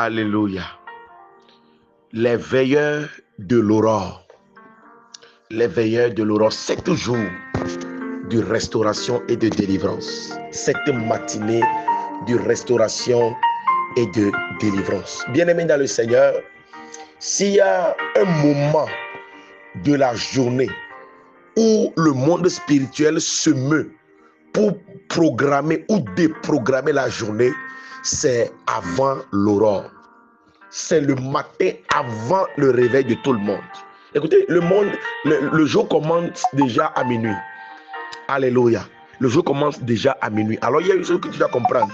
Alléluia. Les veilleurs de l'aurore. Les veilleurs de l'aurore, 7 jours de restauration et de délivrance. 7 matinées de restauration et de délivrance. Bien-aimés dans le Seigneur, s'il y a un moment de la journée où le monde spirituel se meut pour programmer ou déprogrammer la journée, c'est avant l'aurore. C'est le matin avant le réveil de tout le monde. Écoutez, le jour commence déjà à minuit. Alléluia. Le jour commence déjà à minuit. Alors il y a une chose que tu dois comprendre.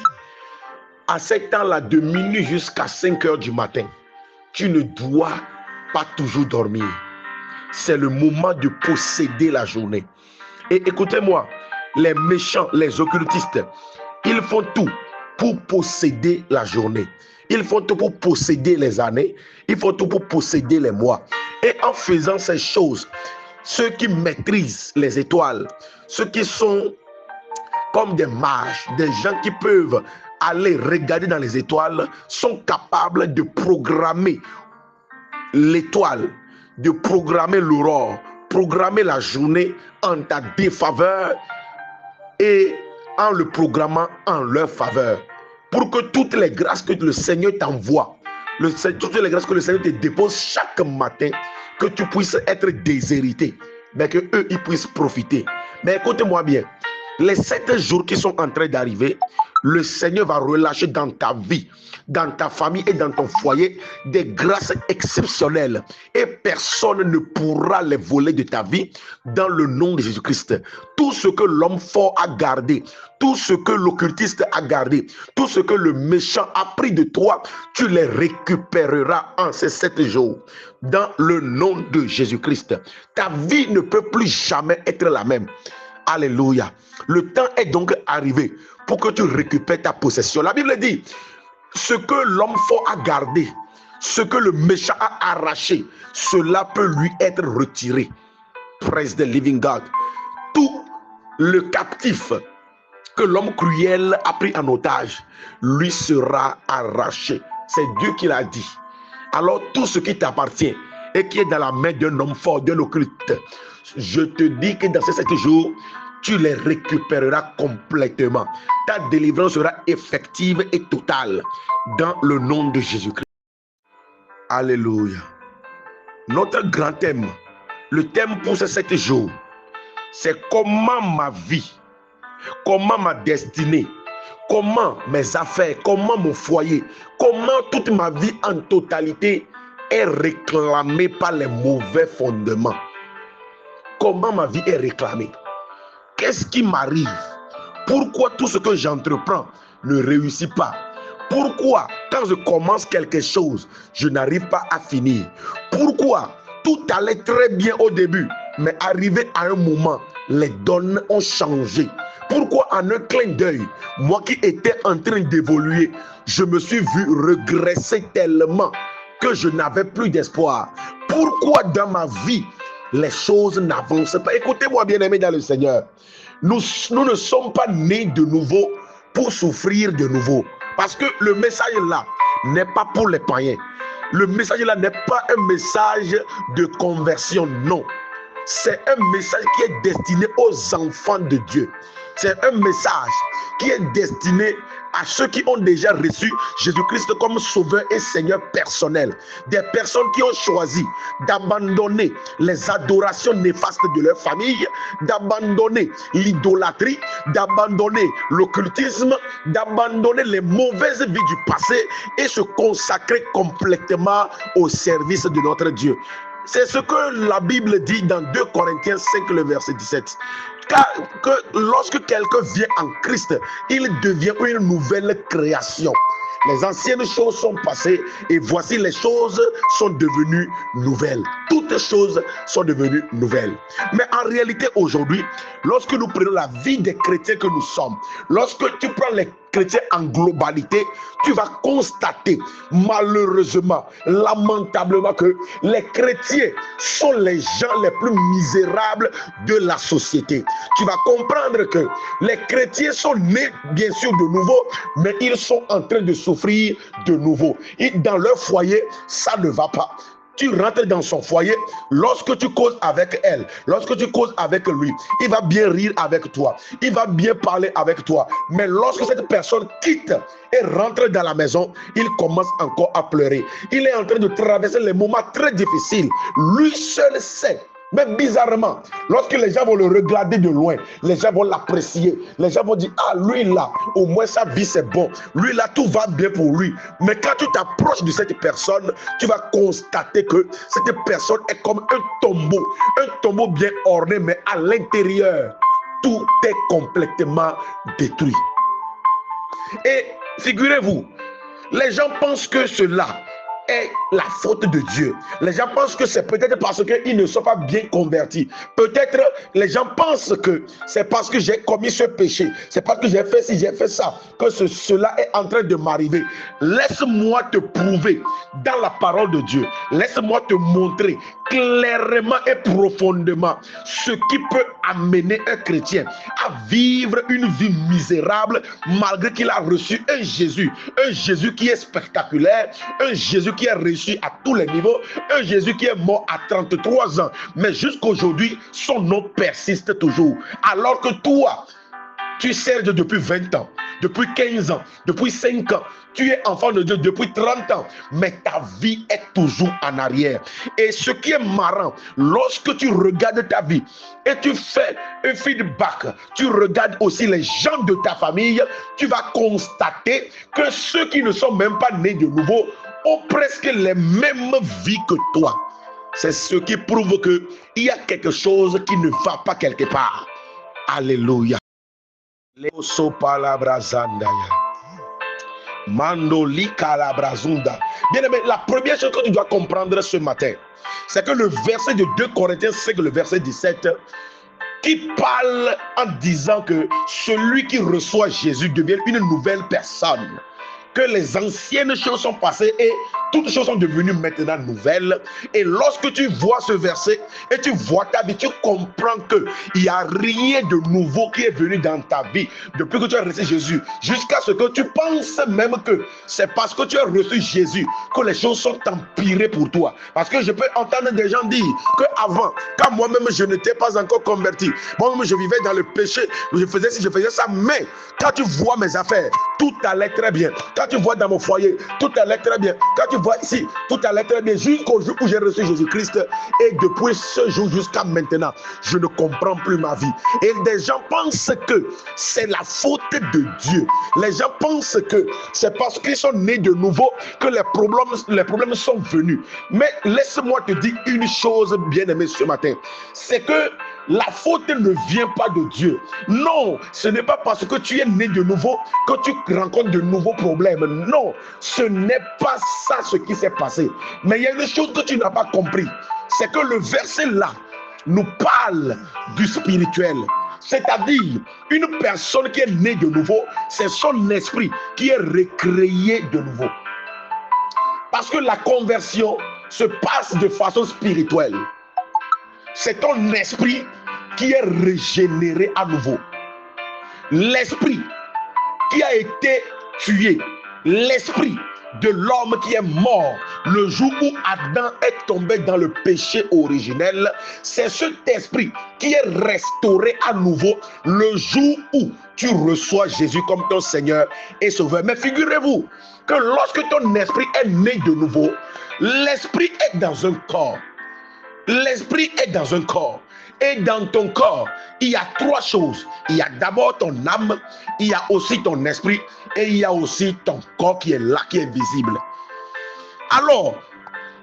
À cet temps-là, de minuit jusqu'à 5 heures du matin, tu ne dois pas toujours dormir. C'est le moment de posséder la journée. Et écoutez-moi, les méchants, les occultistes, ils font tout pour posséder la journée. Ils font tout pour posséder les années. Ils font tout pour posséder les mois. Et en faisant ces choses, ceux qui maîtrisent les étoiles, ceux qui sont comme des mages, des gens qui peuvent aller regarder dans les étoiles, sont capables de programmer l'étoile, de programmer l'aurore, programmer la journée en ta défaveur et en le programmant en leur faveur. Pour que toutes les grâces que le Seigneur t'envoie, toutes les grâces que le Seigneur te dépose chaque matin, que tu puisses être déshérité, mais que eux ils puissent profiter. Mais écoutez-moi bien, les 7 jours qui sont en train d'arriver, le Seigneur va relâcher dans ta vie, dans ta famille et dans ton foyer des grâces exceptionnelles. Et personne ne pourra les voler de ta vie dans le nom de Jésus-Christ. Tout ce que l'homme fort a gardé, tout ce que l'occultiste a gardé, tout ce que le méchant a pris de toi, tu les récupéreras en ces 7 jours. Dans le nom de Jésus-Christ. Ta vie ne peut plus jamais être la même. Alléluia. Le temps est donc arrivé pour que tu récupères ta possession. La Bible dit, ce que l'homme fort a gardé, ce que le méchant a arraché, cela peut lui être retiré. Praise the living God. Tout le captif que l'homme cruel a pris en otage, lui sera arraché. C'est Dieu qui l'a dit. Alors tout ce qui t'appartient et qui est dans la main d'un homme fort, d'un occulte, je te dis que dans ces 7 jours, tu les récupéreras complètement. Ta délivrance sera effective et totale dans le nom de Jésus-Christ. Alléluia. Notre grand thème, le thème pour ces 7 jours, c'est comment ma vie, comment ma destinée, comment mes affaires, comment mon foyer, comment toute ma vie en totalité est réclamée par les mauvais fondements. Comment ma vie est réclamée? Qu'est-ce qui m'arrive? Pourquoi tout ce que j'entreprends ne réussit pas? Pourquoi quand je commence quelque chose, je n'arrive pas à finir? Pourquoi tout allait très bien au début, mais arrivé à un moment, les donnes ont changé? Pourquoi en un clin d'œil, moi qui étais en train d'évoluer, je me suis vu regresser tellement que je n'avais plus d'espoir? Pourquoi dans ma vie, les choses n'avancent pas? Écoutez-moi, bien-aimés dans le Seigneur. Nous ne sommes pas nés de nouveau pour souffrir de nouveau. Parce que le message là n'est pas pour les païens. Le message là n'est pas un message de conversion, non. C'est un message qui est destiné aux enfants de Dieu. C'est un message qui est destiné à ceux qui ont déjà reçu Jésus-Christ comme sauveur et Seigneur personnel. Des personnes qui ont choisi d'abandonner les adorations néfastes de leur famille, d'abandonner l'idolâtrie, d'abandonner l'occultisme, d'abandonner les mauvaises vies du passé et se consacrer complètement au service de notre Dieu. C'est ce que la Bible dit dans 2 Corinthiens 5, le verset 17. Car que lorsque quelqu'un vient en Christ, il devient une nouvelle création. Les anciennes choses sont passées et voici les choses sont devenues nouvelles. Toutes choses sont devenues nouvelles. Mais en réalité aujourd'hui, lorsque nous prenons la vie des chrétiens que nous sommes, lorsque tu prends les chrétien en globalité, tu vas constater malheureusement, lamentablement que les chrétiens sont les gens les plus misérables de la société. Tu vas comprendre que les chrétiens sont nés bien sûr de nouveau, mais ils sont en train de souffrir de nouveau. Et dans leur foyer, ça ne va pas. Tu rentres dans son foyer, lorsque tu causes avec elle, lorsque tu causes avec lui, il va bien rire avec toi, il va bien parler avec toi. Mais lorsque cette personne quitte et rentre dans la maison, il commence encore à pleurer. Il est en train de traverser les moments très difficiles. Lui seul sait. Mais bizarrement, lorsque les gens vont le regarder de loin, les gens vont l'apprécier, les gens vont dire, ah, lui là, au moins sa vie c'est bon, lui là, tout va bien pour lui. Mais quand tu t'approches de cette personne, tu vas constater que cette personne est comme un tombeau bien orné, mais à l'intérieur, tout est complètement détruit. Et figurez-vous, les gens pensent que cela est la faute de Dieu. Les gens pensent que c'est peut-être parce qu'ils ne sont pas bien convertis. Peut-être les gens pensent que c'est parce que j'ai commis ce péché, c'est parce que j'ai fait ci, j'ai fait ça, que cela est en train de m'arriver. Laisse-moi te prouver dans la parole de Dieu, laisse-moi te montrer clairement et profondément ce qui peut amener un chrétien à vivre une vie misérable malgré qu'il a reçu un Jésus qui est spectaculaire, un Jésus qui est reçu à tous les niveaux, un Jésus qui est mort à 33 ans, mais jusqu'aujourd'hui, son nom persiste toujours. Alors que toi, tu sers Dieu depuis 20 ans, depuis 15 ans, depuis 5 ans. Tu es enfant de Dieu depuis 30 ans, mais ta vie est toujours en arrière. Et ce qui est marrant, lorsque tu regardes ta vie et tu fais un feedback, tu regardes aussi les gens de ta famille, tu vas constater que ceux qui ne sont même pas nés de nouveau ont presque les mêmes vies que toi. C'est ce qui prouve qu'il y a quelque chose qui ne va pas quelque part. Alléluia. Bien-aimé, la première chose que tu dois comprendre ce matin, c'est que le verset de 2 Corinthiens, c'est que le verset 17, qui parle en disant que celui qui reçoit Jésus devient une nouvelle personne, que les anciennes choses sont passées et toutes choses sont devenues maintenant nouvelles. Et lorsque tu vois ce verset et tu vois ta vie, tu comprends qu'il n'y a rien de nouveau qui est venu dans ta vie depuis que tu as reçu Jésus, jusqu'à ce que tu penses même que c'est parce que tu as reçu Jésus que les choses sont empirées pour toi. Parce que je peux entendre des gens dire qu'avant, quand moi-même je n'étais pas encore converti, moi-même je vivais dans le péché, je faisais ci, je faisais ça, mais quand tu vois mes affaires, tout allait très bien. Quand tu vois dans mon foyer, tout allait très bien. Quand tu vois ici, tout allait très bien. Jusqu'au jour où j'ai reçu Jésus-Christ. Et depuis ce jour jusqu'à maintenant, je ne comprends plus ma vie. Et des gens pensent que c'est la faute de Dieu. Les gens pensent que c'est parce qu'ils sont nés de nouveau que les problèmes sont venus. Mais laisse-moi te dire une chose, bien-aimé, ce matin. C'est que la faute ne vient pas de Dieu. Non, ce n'est pas parce que tu es né de nouveau que tu rencontres de nouveaux problèmes. Non, ce n'est pas ça ce qui s'est passé. Mais il y a une chose que tu n'as pas compris. C'est que le verset là nous parle du spirituel. C'est-à-dire, une personne qui est née de nouveau, c'est son esprit qui est recréé de nouveau. Parce que la conversion se passe de façon spirituelle. C'est ton esprit qui est régénéré à nouveau. L'esprit qui a été tué, l'esprit de l'homme qui est mort le jour où Adam est tombé dans le péché originel, c'est cet esprit qui est restauré à nouveau le jour où tu reçois Jésus comme ton Seigneur et Sauveur. Mais figurez-vous que lorsque ton esprit est né de nouveau, l'esprit est dans un corps. L'esprit est dans un corps. Et dans ton corps, il y a 3 choses. Il y a d'abord ton âme, il y a aussi ton esprit et il y a aussi ton corps qui est là, qui est visible. Alors,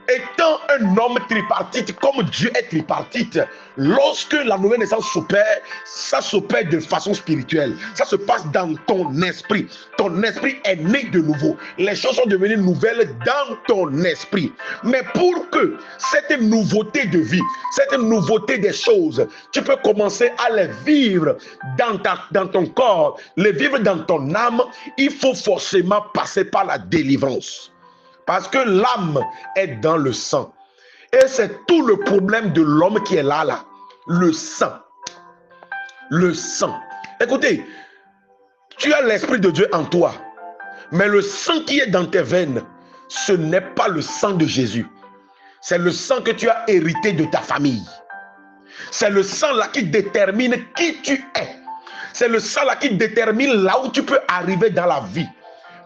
Étant un homme tripartite, comme Dieu est tripartite, lorsque la nouvelle naissance s'opère, ça s'opère de façon spirituelle. Ça se passe dans ton esprit. Ton esprit est né de nouveau. Les choses sont devenues nouvelles dans ton esprit. Mais pour que cette nouveauté de vie, cette nouveauté des choses, tu peux commencer à les vivre dans ton corps, les vivre dans ton âme, il faut forcément passer par la délivrance. Parce que l'âme est dans le sang. Et c'est tout le problème de l'homme qui est là. Le sang. Le sang. Écoutez, tu as l'Esprit de Dieu en toi. Mais le sang qui est dans tes veines, ce n'est pas le sang de Jésus. C'est le sang que tu as hérité de ta famille. C'est le sang là qui détermine qui tu es. C'est le sang là qui détermine là où tu peux arriver dans la vie.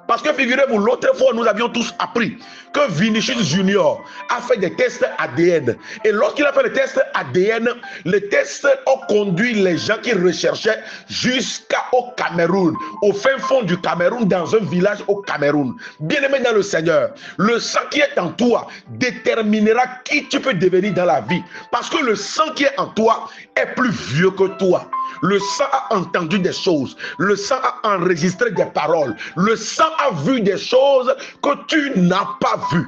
Parce que figurez-vous, l'autre fois, nous avions tous appris que Vinicius Junior a fait des tests ADN. Et lorsqu'il a fait le test ADN, les tests ont conduit les gens qui recherchaient jusqu'au Cameroun, au fin fond du Cameroun, dans un village au Cameroun. Bien-aimé dans le Seigneur, le sang qui est en toi déterminera qui tu peux devenir dans la vie. Parce que le sang qui est en toi est plus vieux que toi. Le sang a entendu des choses. Le sang a enregistré des paroles. Le sang a vu des choses que tu n'as pas vues.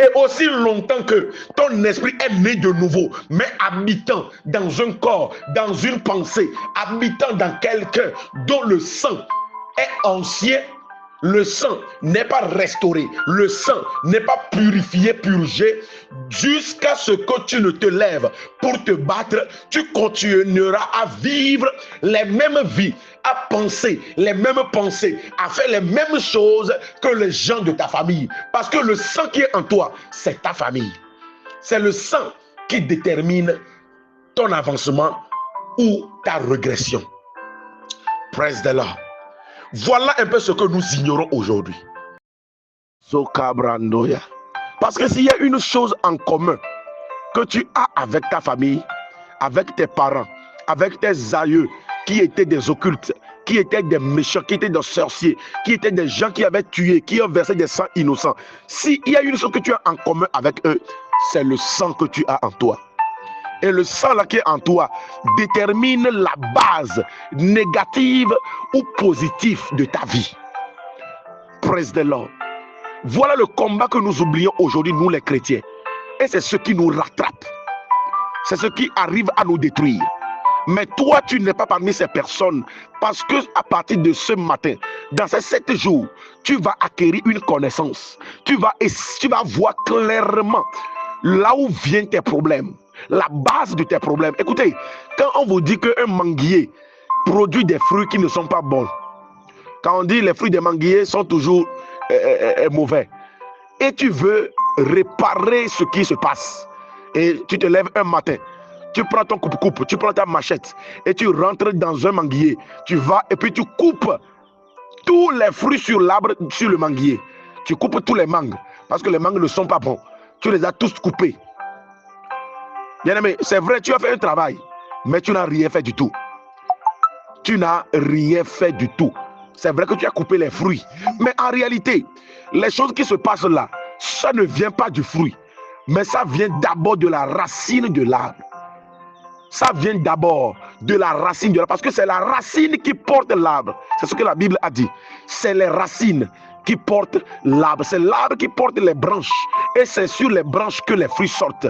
Et aussi longtemps que ton esprit est né de nouveau, mais habitant dans un corps, dans une pensée, habitant dans quelqu'un dont le sang est ancien, le sang n'est pas restauré, le sang n'est pas purifié, purgé, jusqu'à ce que tu ne te lèves pour te battre, tu continueras à vivre les mêmes vies, à penser les mêmes pensées, à faire les mêmes choses que les gens de ta famille. Parce que le sang qui est en toi, c'est ta famille. C'est le sang qui détermine ton avancement ou ta régression. Praise the Lord. Voilà un peu ce que nous ignorons aujourd'hui. Parce que s'il y a une chose en commun que tu as avec ta famille, avec tes parents, avec tes aïeux qui étaient des occultes, qui étaient des méchants, qui étaient des sorciers, qui étaient des gens qui avaient tué, qui ont versé des sangs innocents. S'il y a une chose que tu as en commun avec eux, c'est le sang que tu as en toi. Et le sang là qui est en toi détermine la base négative ou positive de ta vie. Praise the Lord. Voilà le combat que nous oublions aujourd'hui, nous les chrétiens. Et c'est ce qui nous rattrape. C'est ce qui arrive à nous détruire. Mais toi, tu n'es pas parmi ces personnes. Parce que à partir de ce matin, dans ces 7 jours, tu vas acquérir une connaissance. Tu vas voir clairement là où viennent tes problèmes. La base de tes problèmes. Écoutez, quand on vous dit qu'un manguier produit des fruits qui ne sont pas bons, quand on dit les fruits des manguiers sont toujours mauvais, et tu veux réparer ce qui se passe, et tu te lèves un matin, tu prends ton coupe-coupe, tu prends ta machette, et tu rentres dans un manguier, tu vas et puis tu coupes tous les fruits sur l'arbre, sur le manguier. Tu coupes tous les mangues, parce que les mangues ne sont pas bons. Tu les as tous coupés. Bien-aimé, c'est vrai, tu as fait un travail, mais tu n'as rien fait du tout. Tu n'as rien fait du tout. C'est vrai que tu as coupé les fruits, mais en réalité, les choses qui se passent là, ça ne vient pas du fruit, mais ça vient d'abord de la racine de l'arbre. Ça vient d'abord de la racine de l'arbre, parce que c'est la racine qui porte l'arbre. C'est ce que la Bible a dit. C'est les racines qui portent l'arbre. C'est l'arbre qui porte les branches. Et c'est sur les branches que les fruits sortent.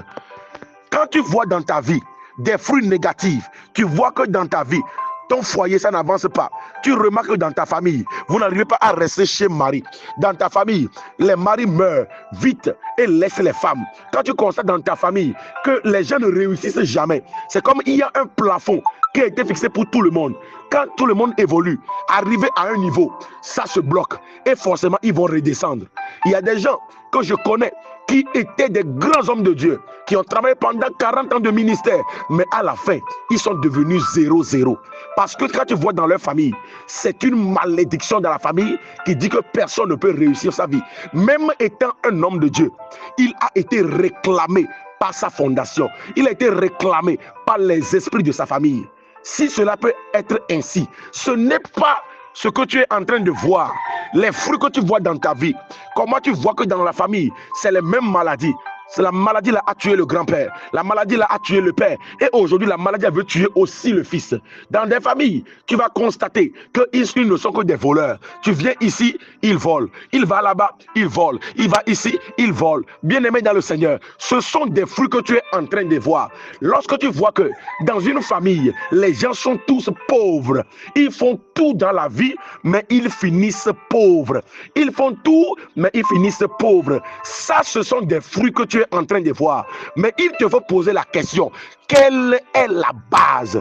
Quand tu vois dans ta vie des fruits négatifs, tu vois que dans ta vie, ton foyer, ça n'avance pas. Tu remarques que dans ta famille, vous n'arrivez pas à rester chez mari. Dans ta famille, les maris meurent vite et laissent les femmes. Quand tu constates dans ta famille que les gens ne réussissent jamais, c'est comme il y a un plafond qui a été fixé pour tout le monde. Quand tout le monde évolue, arrivé à un niveau, ça se bloque et forcément ils vont redescendre. Il y a des gens que je connais qui étaient des grands hommes de Dieu, qui ont travaillé pendant 40 ans de ministère, mais à la fin, ils sont devenus 0-0. Parce que quand tu vois dans leur famille, c'est une malédiction dans la famille qui dit que personne ne peut réussir sa vie. Même étant un homme de Dieu, il a été réclamé par sa fondation. Il a été réclamé par les esprits de sa famille. Si cela peut être ainsi, ce n'est pas ce que tu es en train de voir, les fruits que tu vois dans ta vie, comment tu vois que dans la famille, c'est les mêmes maladies. C'est la maladie là a tué le grand-père. La maladie là a tué le père. Et aujourd'hui, la maladie veut tuer aussi le fils. Dans des familles, tu vas constater qu'ils ne sont que des voleurs. Tu viens ici, ils volent. Il va là-bas, ils volent. Il va ici, ils volent. Bien-aimé dans le Seigneur, ce sont des fruits que tu es en train de voir. Lorsque tu vois que dans une famille, les gens sont tous pauvres. Ils font tout dans la vie, mais ils finissent pauvres. Ils font tout, mais ils finissent pauvres. Ça, ce sont des fruits que tu es en train de voir. Mais il te faut poser la question, quelle est la base?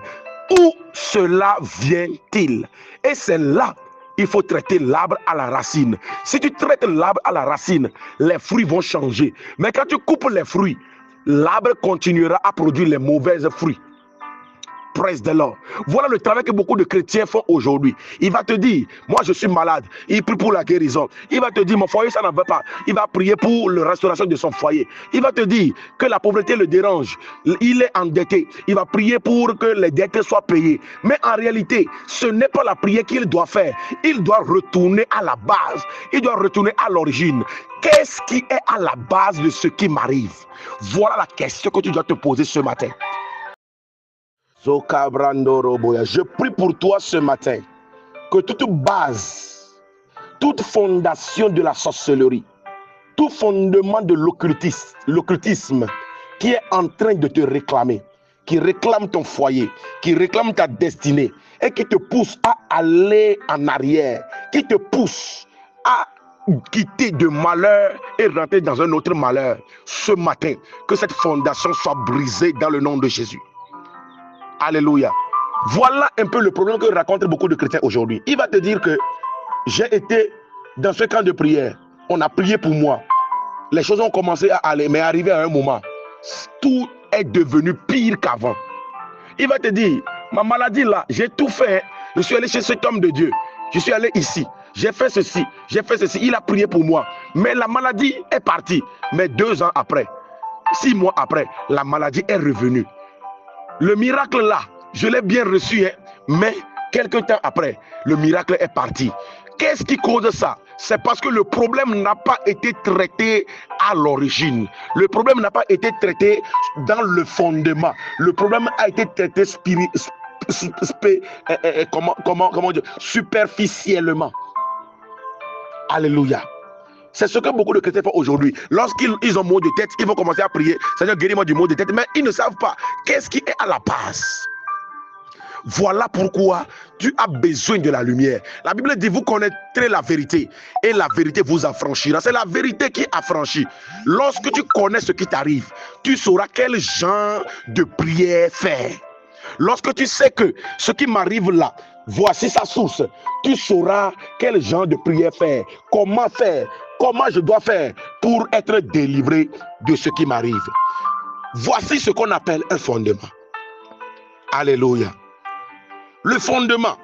Où cela vient-il? Et c'est là, il faut traiter l'arbre à la racine. Si tu traites l'arbre à la racine, les fruits vont changer. Mais quand tu coupes les fruits, l'arbre continuera à produire les mauvais fruits. Praise the Lord. Voilà le travail que beaucoup de chrétiens font aujourd'hui. Il va te dire, moi je suis malade. Il prie pour la guérison. Il va te dire, mon foyer ça n'en va pas. Il va prier pour la restauration de son foyer. Il va te dire que la pauvreté le dérange. Il est endetté. Il va prier pour que les dettes soient payées. Mais en réalité, ce n'est pas la prière qu'il doit faire. Il doit retourner à la base. Il doit retourner à l'origine. Qu'est-ce qui est à la base de ce qui m'arrive? Voilà la question que tu dois te poser ce matin. Je prie pour toi ce matin que toute base, toute fondation de la sorcellerie, tout fondement de l'occultisme qui est en train de te réclamer, qui réclame ton foyer, qui réclame ta destinée et qui te pousse à aller en arrière, qui te pousse à quitter de malheur et rentrer dans un autre malheur, ce matin, que cette fondation soit brisée dans le nom de Jésus. Alléluia. Voilà un peu le problème que racontent beaucoup de chrétiens aujourd'hui. Il va te dire que j'ai été dans ce camp de prière. On a prié pour moi. Les choses ont commencé à aller, mais arrivé à un moment, tout est devenu pire qu'avant. Il va te dire, ma maladie là, j'ai tout fait. Je suis allé chez cet homme de Dieu. Je suis allé ici. J'ai fait ceci. J'ai fait ceci. Il a prié pour moi. Mais la maladie est partie. Mais 2 ans après, 6 mois après, la maladie est revenue. Le miracle là, je l'ai bien reçu, hein, mais quelques temps après, le miracle est parti. Qu'est-ce qui cause ça? C'est parce que le problème n'a pas été traité à l'origine. Le problème n'a pas été traité dans le fondement. Le problème a été traité superficiellement. Alléluia. C'est ce que beaucoup de chrétiens font aujourd'hui. Lorsqu'ils ont mot de tête, ils vont commencer à prier. Seigneur, guéris-moi du mot de tête. Mais ils ne savent pas qu'est-ce qui est à la base. Voilà pourquoi tu as besoin de la lumière. La Bible dit, vous connaîtrez la vérité et la vérité vous affranchira. C'est la vérité qui affranchit. Lorsque tu connais ce qui t'arrive, tu sauras quel genre de prière faire. Lorsque tu sais que ce qui m'arrive là, voici sa source, tu sauras quel genre de prière faire, comment je dois faire pour être délivré de ce qui m'arrive. Voici ce qu'on appelle un fondement. Alléluia. Le fondement,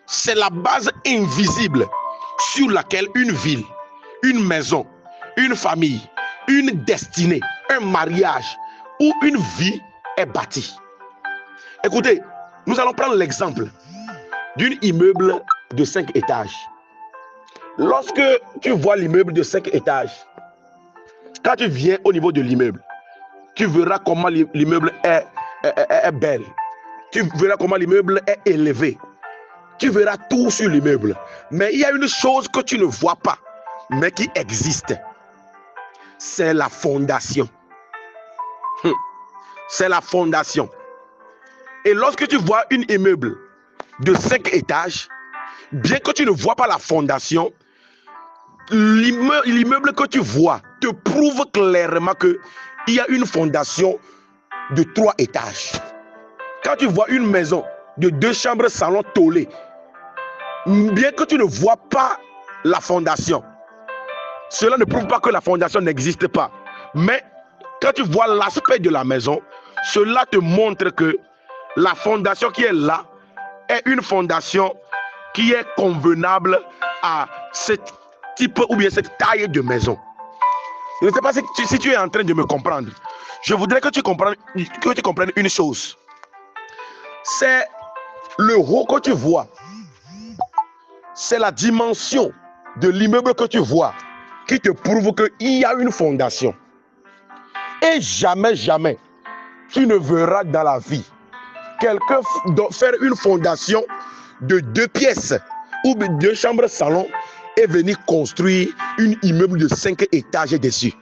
c'est la base invisible sur laquelle une ville, une maison, une famille, une destinée, un mariage ou une vie est bâtie. Écoutez, nous allons prendre l'exemple d'un immeuble de 5 étages. Lorsque tu vois l'immeuble de 5 étages, quand tu viens au niveau de l'immeuble, tu verras comment l'immeuble est belle. Tu verras comment l'immeuble est élevé. Tu verras tout sur l'immeuble. Mais il y a une chose que tu ne vois pas, mais qui existe. C'est la fondation. C'est la fondation. Et lorsque tu vois un immeuble de 5 étages, bien que tu ne vois pas la fondation, l'immeuble que tu vois te prouve clairement qu'il y a une fondation de 3 étages. Quand tu vois une maison de 2 chambres, salon tolé, bien que tu ne vois pas la fondation, cela ne prouve pas que la fondation n'existe pas. Mais quand tu vois l'aspect de la maison, cela te montre que la fondation qui est là est une fondation qui est convenable à ce type ou bien cette taille de maison. Je ne sais pas si tu es en train de me comprendre. Je voudrais que tu comprennes une chose. C'est le haut que tu vois. C'est la dimension de l'immeuble que tu vois qui te prouve qu'il y a une fondation. Et jamais, jamais, tu ne verras dans la vie quelqu'un faire une fondation de 2 pièces ou 2 chambres salon et venir construire un immeuble de 5 étages dessus.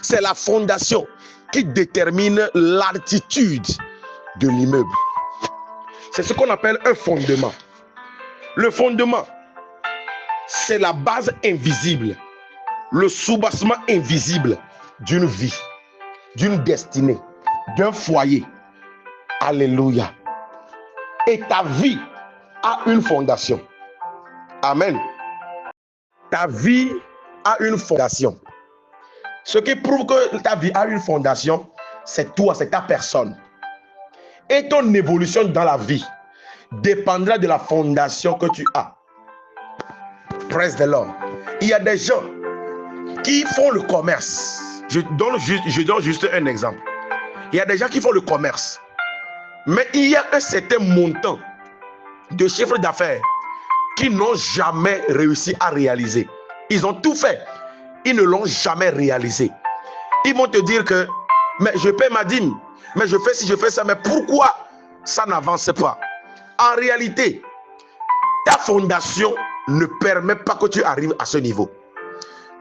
C'est la fondation qui détermine l'altitude de l'immeuble. C'est ce qu'on appelle un fondement. Le fondement, c'est la base invisible, le soubassement invisible d'une vie, d'une destinée, d'un foyer. Alléluia. Et ta vie a une fondation. Amen. Ta vie a une fondation. Ce qui prouve que ta vie a une fondation, c'est toi, c'est ta personne. Et ton évolution dans la vie dépendra de la fondation que tu as. Praise the Lord. Il y a des gens qui font le commerce. Je donne juste un exemple. Il y a des gens qui font le commerce. Mais il y a un certain montant de chiffre d'affaires qu'ils n'ont jamais réussi à réaliser. Ils ont tout fait. Ils ne l'ont jamais réalisé. Ils vont te dire que, mais je paie ma dîme, mais je fais ci, je fais ça, mais pourquoi ça n'avance pas? En réalité, ta fondation ne permet pas que tu arrives à ce niveau.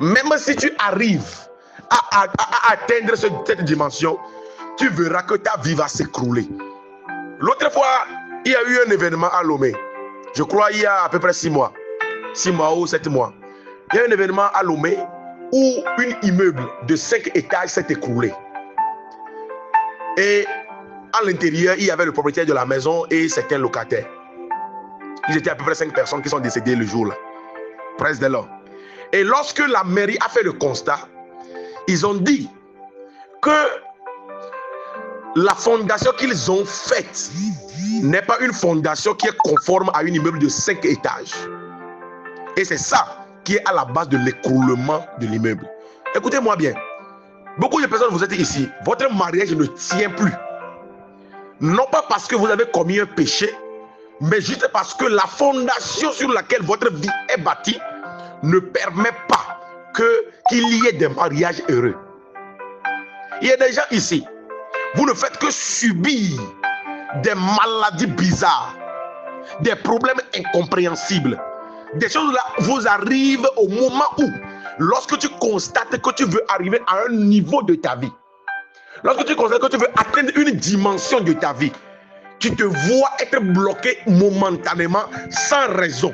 Même si tu arrives à atteindre cette dimension, tu verras que ta vie va s'écrouler. L'autre fois, il y a eu un événement à Lomé. Je crois il y a à peu près 6 mois. 6 mois ou 7 mois. Il y a un événement à Lomé où un immeuble de 5 étages s'est écroulé. Et à l'intérieur, il y avait le propriétaire de la maison et certains locataires. Ils étaient à peu près 5 personnes qui sont décédées le jour-là. Praise the Lord. Et lorsque la mairie a fait le constat, ils ont dit que la fondation qu'ils ont faite n'est pas une fondation qui est conforme à un immeuble de 5 étages. Et c'est ça qui est à la base de l'écroulement de l'immeuble. Écoutez-moi bien. Beaucoup de personnes, vous êtes ici, votre mariage ne tient plus. Non pas parce que vous avez commis un péché, mais juste parce que la fondation sur laquelle votre vie est bâtie ne permet pas qu'il y ait des mariages heureux. Il y a des gens ici, vous ne faites que subir des maladies bizarres, des problèmes incompréhensibles. Des choses là vous arrivent au moment où, lorsque tu constates que tu veux arriver à un niveau de ta vie, lorsque tu constates que tu veux atteindre une dimension de ta vie, tu te vois être bloqué momentanément sans raison.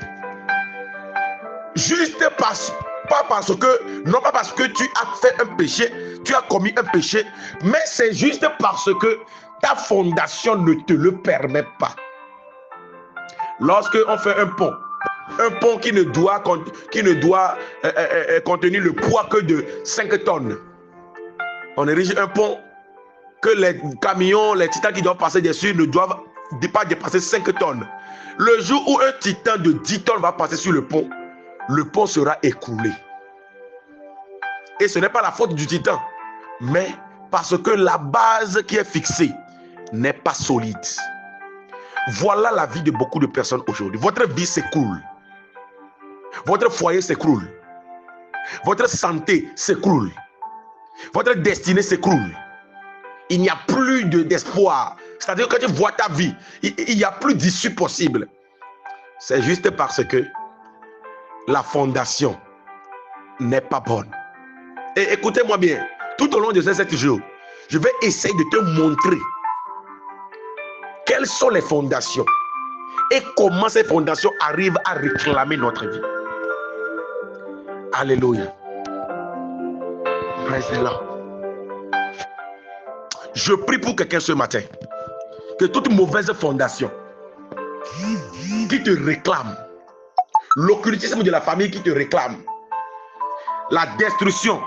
Juste non pas parce que tu as fait un péché, tu as commis un péché, mais c'est juste parce que ta fondation ne te le permet pas. Lorsque on fait un pont qui ne doit contenir le poids que de 5 tonnes. On érige un pont que les camions, les titans qui doivent passer dessus ne doivent pas dépasser 5 tonnes. Le jour où un titan de 10 tonnes va passer sur le pont sera écroulé. Et ce n'est pas la faute du titan, mais parce que la base qui est fixée n'est pas solide. Voilà la vie de beaucoup de personnes aujourd'hui. Votre vie s'écroule. Votre foyer s'écroule. Votre santé s'écroule. Votre destinée s'écroule. Il n'y a plus d'espoir. C'est-à-dire que quand tu vois ta vie, il n'y a plus d'issue possible. C'est juste parce que la fondation n'est pas bonne. Et écoutez-moi bien, tout au long de ces 7 jours, je vais essayer de te montrer quelles sont les fondations et comment ces fondations arrivent à réclamer notre vie. Alléluia. Praise the Lord. Je prie pour quelqu'un ce matin, que toute mauvaise fondation qui te réclame, l'occultisme de la famille qui te réclame, la destruction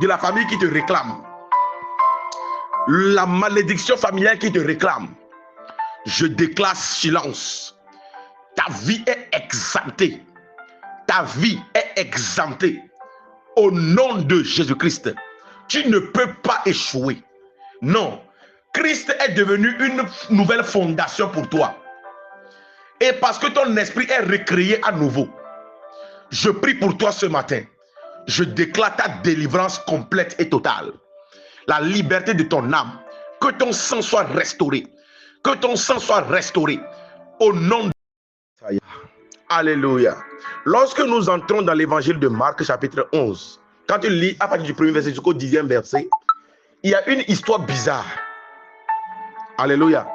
de la famille qui te réclame, la malédiction familiale qui te réclame, je déclare silence. Ta vie est exemptée. Ta vie est exemptée. Au nom de Jésus-Christ, tu ne peux pas échouer. Non, Christ est devenu une nouvelle fondation pour toi. Et parce que ton esprit est recréé à nouveau, je prie pour toi ce matin. je déclare ta délivrance complète et totale. La liberté de ton âme. Que ton sang soit restauré. Que ton sang soit restauré. Au nom de... Alléluia. Lorsque nous entrons dans l'évangile de Marc, chapitre 11, quand tu lis à partir du premier verset jusqu'au 10e verset, il y a une histoire bizarre. Alléluia.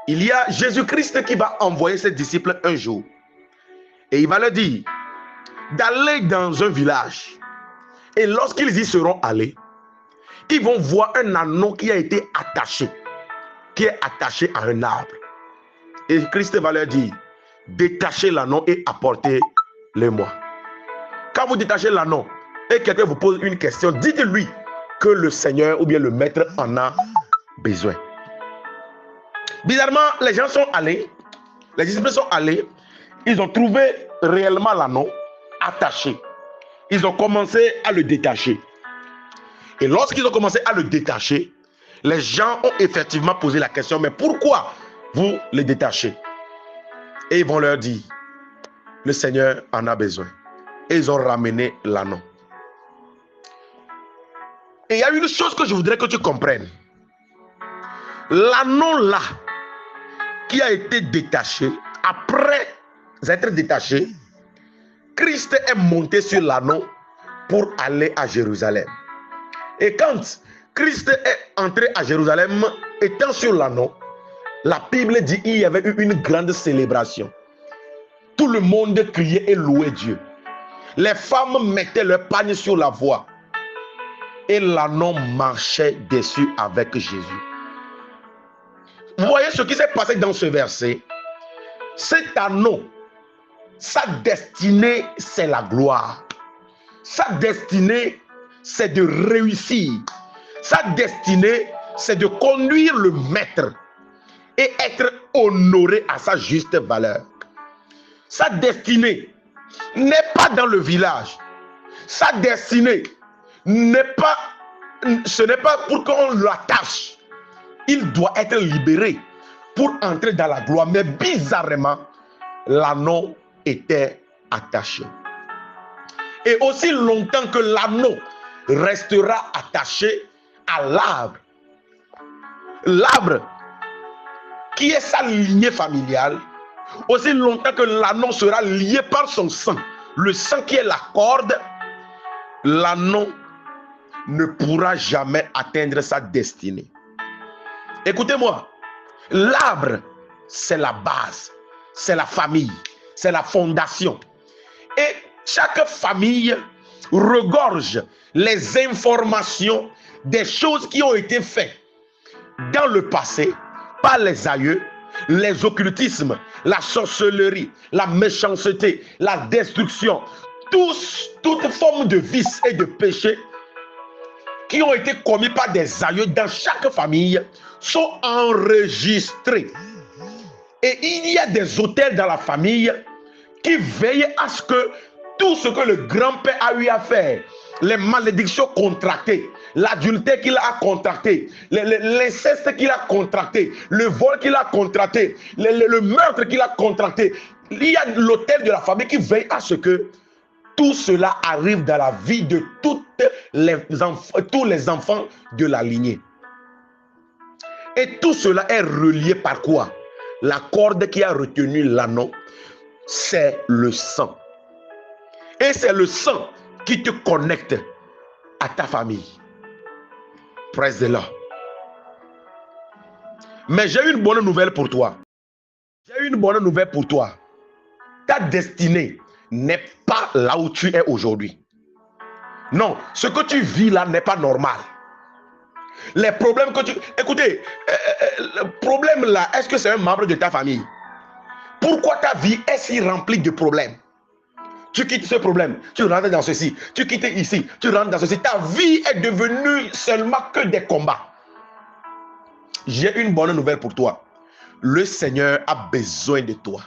Il y a Jésus-Christ qui va envoyer ses disciples un jour. Et il va leur dire d'aller dans un village. Et lorsqu'ils y seront allés, ils vont voir un anneau qui a été attaché. Qui est attaché à un arbre. Et Christ va leur dire, détachez l'anneau et apportez-le-moi. Quand vous détachez l'anneau et quelqu'un vous pose une question, dites-lui que le Seigneur ou bien le Maître en a besoin. Bizarrement, les gens sont allés, les disciples sont allés, ils ont trouvé réellement l'anneau attaché. Ils ont commencé à le détacher. Et lorsqu'ils ont commencé à le détacher, les gens ont effectivement posé la question, mais pourquoi vous le détachez? Et ils vont leur dire, le Seigneur en a besoin. Et ils ont ramené l'anneau. Et il y a une chose que je voudrais que tu comprennes. L'anneau là, qui a été détaché, après être détaché, Christ est monté sur l'anneau pour aller à Jérusalem. Et quand Christ est entré à Jérusalem, étant sur l'anneau, la Bible dit qu'il y avait eu une grande célébration. Tout le monde criait et louait Dieu. Les femmes mettaient leur pagne sur la voie. Et l'anneau marchait dessus avec Jésus. Vous voyez ce qui s'est passé dans ce verset? Cet anneau, sa destinée, c'est la gloire. Sa destinée, c'est de réussir. Sa destinée, c'est de conduire le maître et être honoré à sa juste valeur. Sa destinée n'est pas dans le village. Sa destinée ce n'est pas pour qu'on l'attache. Il doit être libéré pour entrer dans la gloire. Mais bizarrement, l'anneau était attaché. Et aussi longtemps que l'anneau restera attaché à l'arbre, l'arbre qui est sa lignée familiale, aussi longtemps que l'anneau sera lié par son sang, le sang qui est la corde, l'anneau ne pourra jamais atteindre sa destinée. Écoutez-moi, l'arbre, c'est la base, c'est la famille, c'est la fondation. Et chaque famille regorge les informations des choses qui ont été faites dans le passé par les aïeux, les occultismes, la sorcellerie, la méchanceté, la destruction, toute forme de vice et de péché qui ont été commis par des aïeux dans chaque famille sont enregistrés. Et il y a des autels dans la famille qui veillent à ce que tout ce que le grand-père a eu à faire, les malédictions contractées, l'adultère qu'il a contracté, l'inceste qu'il a contracté, le vol qu'il a contracté, le meurtre qu'il a contracté, il y a l'autel de la famille qui veille à ce que tout cela arrive dans la vie de tous les enfants de la lignée. Et tout cela est relié par quoi? La corde qui a retenu l'anneau, c'est le sang. Et c'est le sang qui te connecte à ta famille. Praise the Lord. Mais j'ai une bonne nouvelle pour toi. J'ai une bonne nouvelle pour toi. Ta destinée n'est pas là où tu es aujourd'hui. Non, ce que tu vis là n'est pas normal. Les problèmes que tu... Écoutez, le problème là, est-ce que c'est un membre de ta famille? Pourquoi ta vie est si remplie de problèmes? Tu quittes ce problème, tu rentres dans ceci, tu quittes ici, tu rentres dans ceci. Ta vie est devenue seulement que des combats. J'ai une bonne nouvelle pour toi. Le Seigneur a besoin de toi.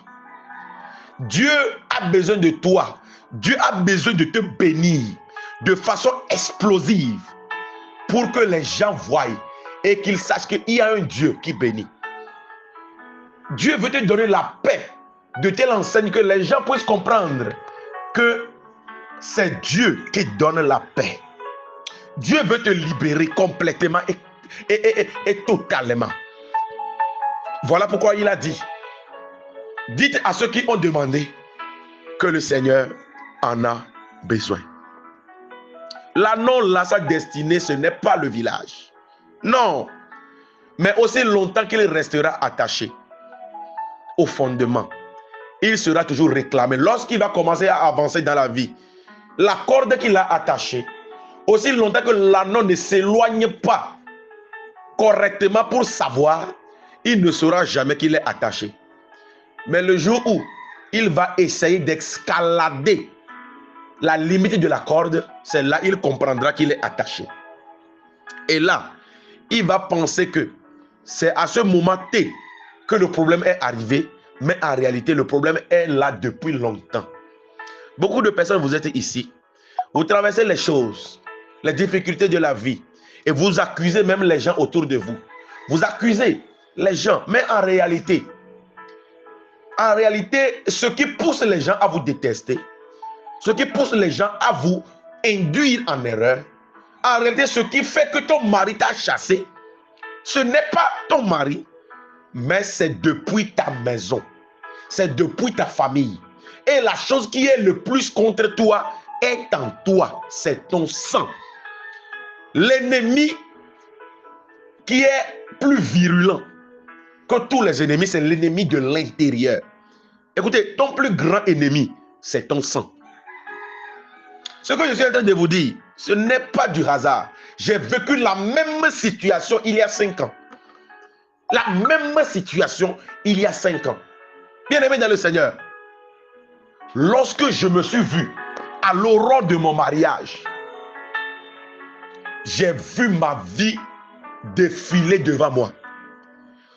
Dieu a besoin de toi. Dieu a besoin de te bénir de façon explosive pour que les gens voient et qu'ils sachent qu'il y a un Dieu qui bénit. Dieu veut te donner la paix de telle enseigne que les gens puissent comprendre que c'est Dieu qui donne la paix. Dieu veut te libérer complètement et totalement. Voilà pourquoi il a dit, dites à ceux qui ont demandé que le Seigneur en a besoin. L'anneau là, sa destinée, ce n'est pas le village. Non. Mais aussi longtemps qu'il restera attaché au fondement, il sera toujours réclamé. Lorsqu'il va commencer à avancer dans la vie, la corde qu'il a attachée, aussi longtemps que l'anneau ne s'éloigne pas correctement pour savoir, il ne saura jamais qu'il est attaché. Mais le jour où il va essayer d'escalader la limite de la corde, c'est là qu'il comprendra qu'il est attaché. Et là, il va penser que c'est à ce moment T que le problème est arrivé, mais en réalité, le problème est là depuis longtemps. Beaucoup de personnes, vous êtes ici, vous traversez les choses, les difficultés de la vie, et vous accusez même les gens autour de vous. Vous accusez les gens, mais en réalité, ce qui pousse les gens à vous détester, ce qui pousse les gens à vous induire en erreur, en réalité, ce qui fait que ton mari t'a chassé, ce n'est pas ton mari, mais c'est depuis ta maison, c'est depuis ta famille. Et la chose qui est le plus contre toi est en toi, c'est ton sang. L'ennemi qui est plus virulent que tous les ennemis, c'est l'ennemi de l'intérieur. Écoutez, ton plus grand ennemi, c'est ton sang. Ce que je suis en train de vous dire, ce n'est pas du hasard. J'ai vécu la même situation il y a 5 ans. La même situation il y a 5 ans. Bien-aimé dans le Seigneur, lorsque je me suis vu à l'aurore de mon mariage, j'ai vu ma vie défiler devant moi.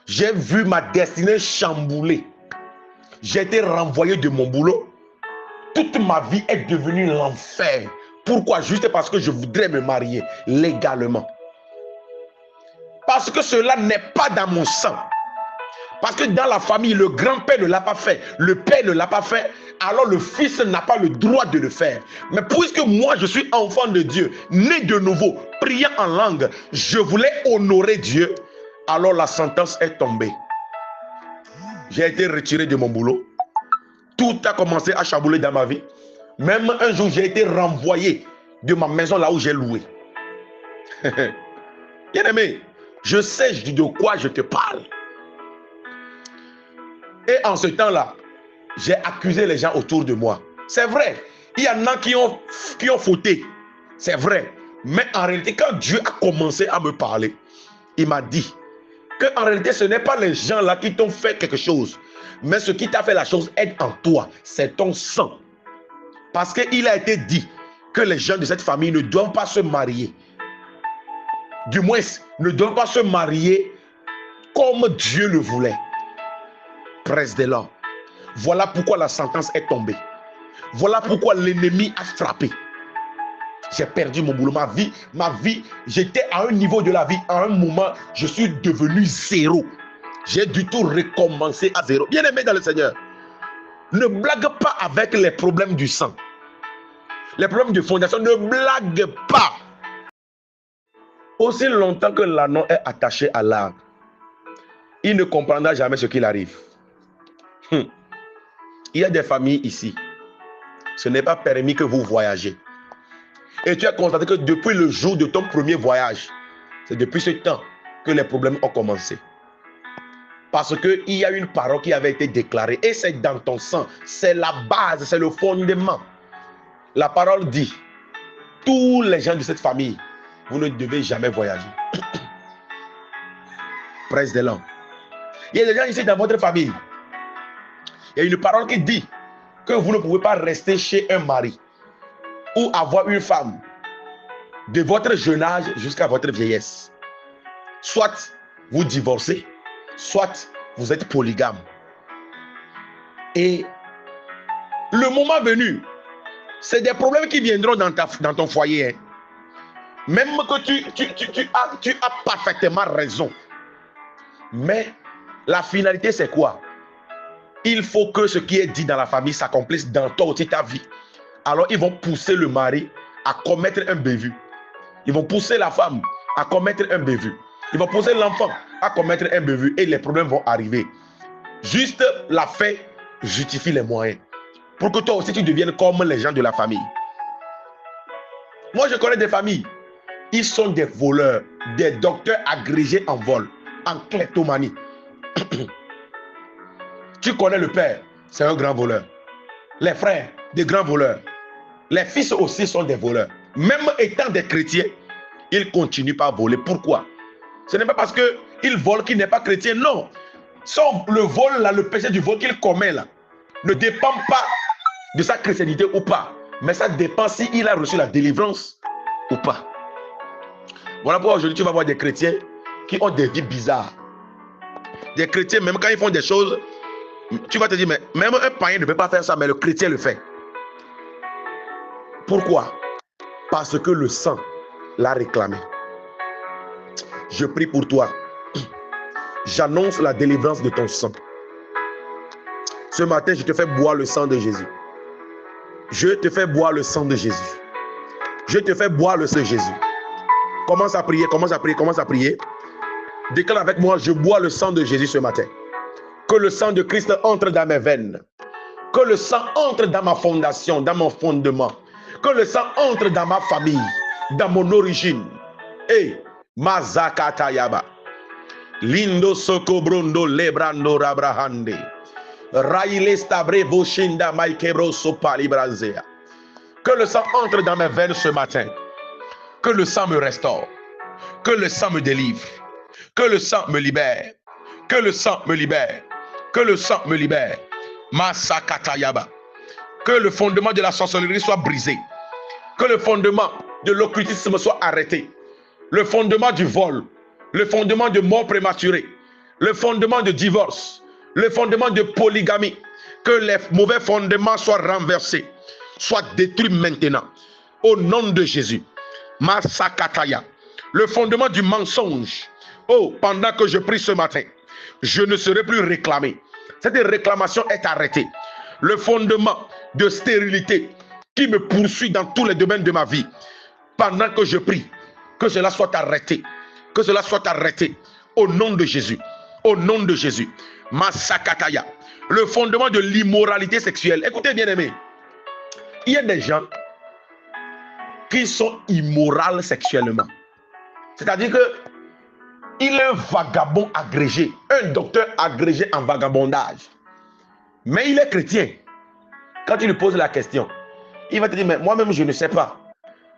J'ai vu ma destinée chamboulée. J'ai été renvoyé de mon boulot. Toute ma vie est devenue l'enfer. Pourquoi? Juste parce que je voudrais me marier légalement. Parce que cela n'est pas dans mon sang. Parce que dans la famille, le grand-père ne l'a pas fait, le père ne l'a pas fait, alors le fils n'a pas le droit de le faire. Mais puisque moi, je suis enfant de Dieu, né de nouveau, priant en langue, je voulais honorer Dieu, alors la sentence est tombée. J'ai été retiré de mon boulot. Tout a commencé à chambouler dans ma vie. Même un jour, j'ai été renvoyé de ma maison là où j'ai loué. Bien aimé, je sais de quoi je te parle. Et en ce temps-là, j'ai accusé les gens autour de moi. C'est vrai, il y en a qui ont fauté. C'est vrai. Mais en réalité, quand Dieu a commencé à me parler, il m'a dit qu'en réalité, ce n'est pas les gens là qui t'ont fait quelque chose. Mais ce qui t'a fait la chose est en toi. C'est ton sang. Parce qu'il a été dit que les gens de cette famille ne doivent pas se marier. Du moins, ne doivent pas se marier comme Dieu le voulait. Presse de l'or. Voilà pourquoi la sentence est tombée. Voilà pourquoi l'ennemi a frappé. J'ai perdu mon boulot, ma vie, j'étais à un niveau de la vie, à un moment, je suis devenu zéro. J'ai du tout recommencé à zéro. Bien aimé dans le Seigneur, ne blague pas avec les problèmes du sang. Les problèmes de fondation, ne blague pas. Aussi longtemps que l'anneau est attaché à l'arbre, il ne comprendra jamais ce qu'il arrive. Il y a des familles ici. Ce n'est pas permis que vous voyagez. Et tu as constaté que depuis le jour de ton premier voyage, c'est depuis ce temps que les problèmes ont commencé. Parce qu'il y a une parole qui avait été déclarée et c'est dans ton sang. C'est la base, c'est le fondement. La parole dit, tous les gens de cette famille, vous ne devez jamais voyager. Presse de l'homme. Il y a des gens ici dans votre famille. Il y a une parole qui dit que vous ne pouvez pas rester chez un mari ou avoir une femme de votre jeune âge jusqu'à votre vieillesse. Soit vous divorcez, soit vous êtes polygame. Et le moment venu, c'est des problèmes qui viendront dans ton foyer. Hein. Même que tu as parfaitement raison. Mais la finalité, c'est quoi? Il faut que ce qui est dit dans la famille s'accomplisse dans toi aussi ta vie. alors ils vont pousser le mari à commettre un bévue. Ils vont pousser la femme à commettre un bévue. Ils vont pousser l'enfant à commettre un bévue et les problèmes vont arriver. Juste la fin justifie les moyens. Pour que toi aussi tu deviennes comme les gens de la famille. Moi je connais des familles. Ils sont des voleurs, des docteurs agrégés en vol, en kleptomanie. Tu connais le père, c'est un grand voleur. Les frères, des grands voleurs. Les fils aussi sont des voleurs. Même étant des chrétiens, ils continuent par voler. Pourquoi? Ce n'est pas parce qu'ils volent qu'il n'est pas chrétien, non. Le vol, là, le péché du vol qu'il commet, là, ne dépend pas de sa chrétienté ou pas. Mais ça dépend s'il a reçu la délivrance ou pas. Voilà pourquoi aujourd'hui tu vas voir des chrétiens qui ont des vies bizarres. Des chrétiens, même quand ils font des choses, tu vas te dire, mais même un païen ne peut pas faire ça, mais le chrétien le fait. Pourquoi? Parce que le sang l'a réclamé. Je prie pour toi. J'annonce la délivrance de ton sang. Ce matin, je te fais boire le sang de Jésus. Je te fais boire le sang de Jésus. Je te fais boire le sang de Jésus. Commence à prier, commence à prier, commence à prier. Déclare avec moi, je bois le sang de Jésus ce matin. Que le sang de Christ entre dans mes veines. Que le sang entre dans ma fondation, dans mon fondement. Que le sang entre dans ma famille, dans mon origine. Et Mazakatayaba. Lindo sokobrondo lebrando rabrahande. Raile stabre voshinda maikebro sopalibrazea. Que le sang entre dans mes veines ce matin. Que le sang me restaure. Que le sang me délivre. Que le sang me libère. Que le sang me libère. Que le sang me libère. Masakatayaba. Que le fondement de la sorcellerie soit brisé. Que le fondement de l'occultisme soit arrêté. Le fondement du vol. Le fondement de mort prématurée. Le fondement de divorce. Le fondement de polygamie. Que les mauvais fondements soient renversés. Soient détruits maintenant. Au nom de Jésus. Masakataya. Le fondement du mensonge. Oh, pendant que je prie ce matin, je ne serai plus réclamé. Cette réclamation est arrêtée. Le fondement de stérilité qui me poursuit dans tous les domaines de ma vie, pendant que je prie, que cela soit arrêté. Que cela soit arrêté. Au nom de Jésus. Au nom de Jésus. Masakataya. Le fondement de l'immoralité sexuelle. Écoutez bien aimés. Il y a des gens qui sont immoraux sexuellement. C'est-à-dire que il est un vagabond agrégé, un docteur agrégé en vagabondage. Mais il est chrétien. Quand tu lui poses la question, il va te dire, mais moi-même je ne sais pas.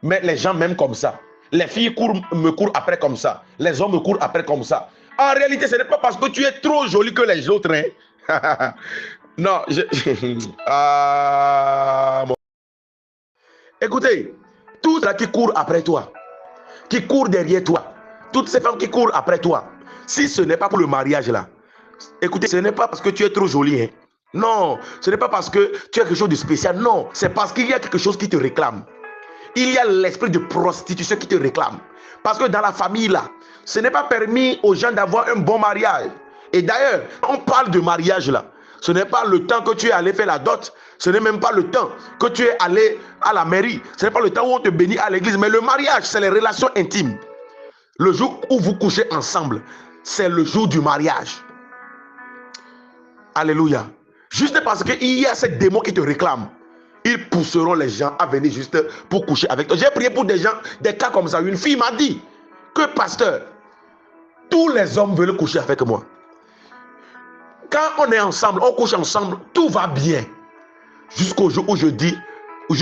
Mais les gens m'aiment comme ça. Les filles me courent après comme ça. Les hommes me courent après comme ça. En réalité, ce n'est pas parce que tu es trop joli que les autres. Hein? Non, Écoutez, tous ceux qui courent après toi, qui courent derrière toi, toutes ces femmes qui courent après toi, si ce n'est pas pour le mariage là, écoutez, ce n'est pas parce que tu es trop jolie. Hein? Non, ce n'est pas parce que tu as quelque chose de spécial. Non, c'est parce qu'il y a quelque chose qui te réclame. Il y a l'esprit de prostitution qui te réclame. Parce que dans la famille là, ce n'est pas permis aux gens d'avoir un bon mariage. Et d'ailleurs, on parle de mariage là. Ce n'est pas le temps que tu es allé faire la dot. Ce n'est même pas le temps que tu es allé à la mairie. Ce n'est pas le temps où on te bénit à l'église. Mais le mariage, c'est les relations intimes. Le jour où vous couchez ensemble, c'est le jour du mariage. Alléluia. Juste parce qu'il y a ces démons qui te réclament, ils pousseront les gens à venir juste pour coucher avec toi. J'ai prié pour des gens, des cas comme ça. Une fille m'a dit que pasteur, tous les hommes veulent coucher avec moi. Quand on est ensemble, on couche ensemble, tout va bien. Jusqu'au jour où je dis,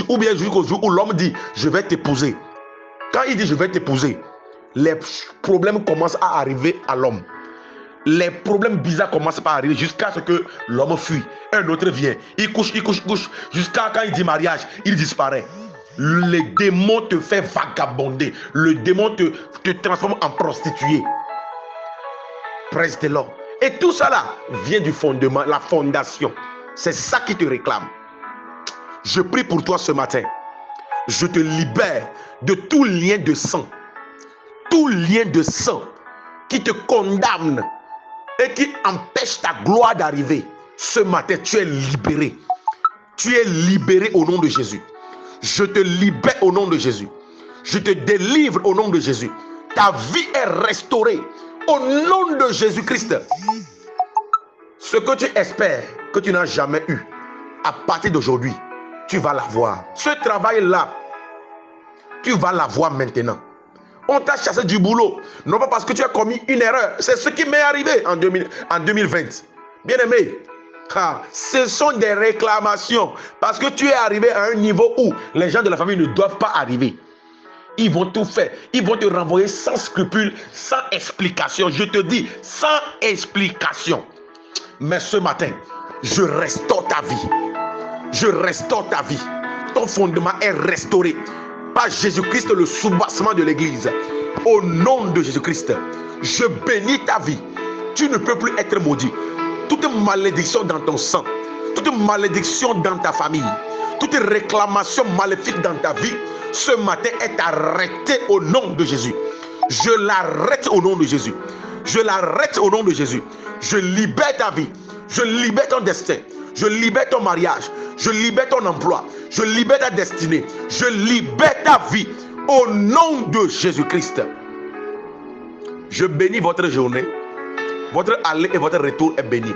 ou bien jusqu'au jour où l'homme dit, je vais t'épouser. Quand il dit, je vais t'épouser, les problèmes commencent à arriver à l'homme. Les problèmes bizarres commencent à arriver jusqu'à ce que l'homme fuit. Un autre vient, il couche, jusqu'à quand il dit mariage, il disparaît. Le démon te fait vagabonder. Le démon te transforme en prostituée. Praise the Lord. Et tout ça là vient du fondement, la fondation. C'est ça qui te réclame. Je prie pour toi ce matin. Je te libère de tout lien de sang. Tout lien de sang qui te condamne et qui empêche ta gloire d'arriver. Ce matin, tu es libéré. Tu es libéré au nom de Jésus. Je te libère au nom de Jésus. Je te délivre au nom de Jésus. Ta vie est restaurée au nom de Jésus-Christ. Ce que tu espères, que tu n'as jamais eu, à partir d'aujourd'hui, tu vas l'avoir. Ce travail-là, tu vas l'avoir maintenant. On t'a chassé du boulot, non pas parce que tu as commis une erreur. C'est ce qui m'est arrivé en 2020. Bien-aimé, ce sont des réclamations parce que tu es arrivé à un niveau où les gens de la famille ne doivent pas arriver. Ils vont tout faire. Ils vont te renvoyer sans scrupule, sans explication. Je te dis, sans explication. Mais ce matin, je restaure ta vie. Je restaure ta vie. Ton fondement est restauré par Jésus-Christ, le soubassement de l'église. Au nom de Jésus-Christ, je bénis ta vie. Tu ne peux plus être maudit. Toute malédiction dans ton sang, toute malédiction dans ta famille, toute réclamation maléfique dans ta vie, ce matin est arrêtée au nom de Jésus. Je l'arrête au nom de Jésus. Je l'arrête au nom de Jésus. Je libère ta vie. Je libère ton destin. Je libère ton mariage. Je libère ton emploi. Je libère ta destinée. Je libère ta vie au nom de Jésus-Christ. Je bénis votre journée. Votre aller et votre retour est béni.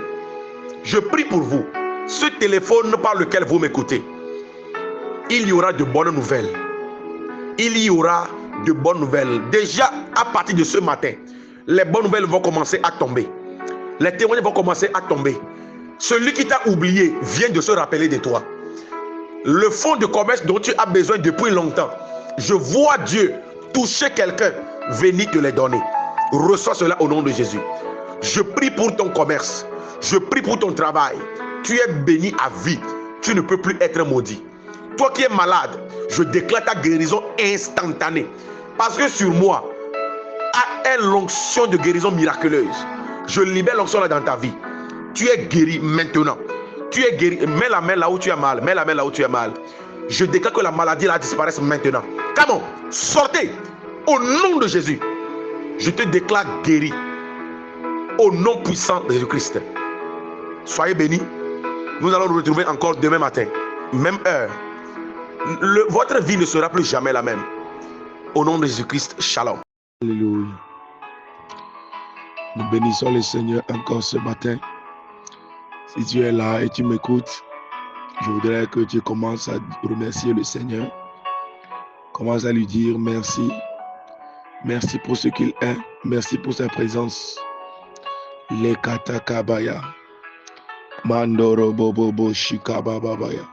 Je prie pour vous. Ce téléphone par lequel vous m'écoutez, il y aura de bonnes nouvelles. Il y aura de bonnes nouvelles. Déjà, à partir de ce matin, les bonnes nouvelles vont commencer à tomber. Les témoignages vont commencer à tomber. Celui qui t'a oublié vient de se rappeler de toi. Le fonds de commerce dont tu as besoin depuis longtemps, je vois Dieu toucher quelqu'un, venir te les donner. Reçois cela au nom de Jésus. Je prie pour ton commerce. Je prie pour ton travail. Tu es béni à vie. Tu ne peux plus être maudit. Toi qui es malade, je déclare ta guérison instantanée. Parce que sur moi, a l'onction de guérison miraculeuse. Je libère l'onction là dans ta vie. Tu es guéri maintenant. Tu es guéri. Mets la main là où tu as mal. Mets la main là où tu as mal. Je déclare que la maladie là disparaisse maintenant. Come on, sortez. Au nom de Jésus. Je te déclare guéri. Au nom puissant de Jésus-Christ. Soyez bénis. Nous allons nous retrouver encore demain matin. Même heure. Votre vie ne sera plus jamais la même. Au nom de Jésus-Christ, shalom. Alléluia. Nous bénissons le Seigneur encore ce matin. Si tu es là et tu m'écoutes, je voudrais que tu commences à remercier le Seigneur. Commence à lui dire merci. Merci pour ce qu'il est. Merci pour sa présence. Le katakabaya. Mandoro bobo shikababaya.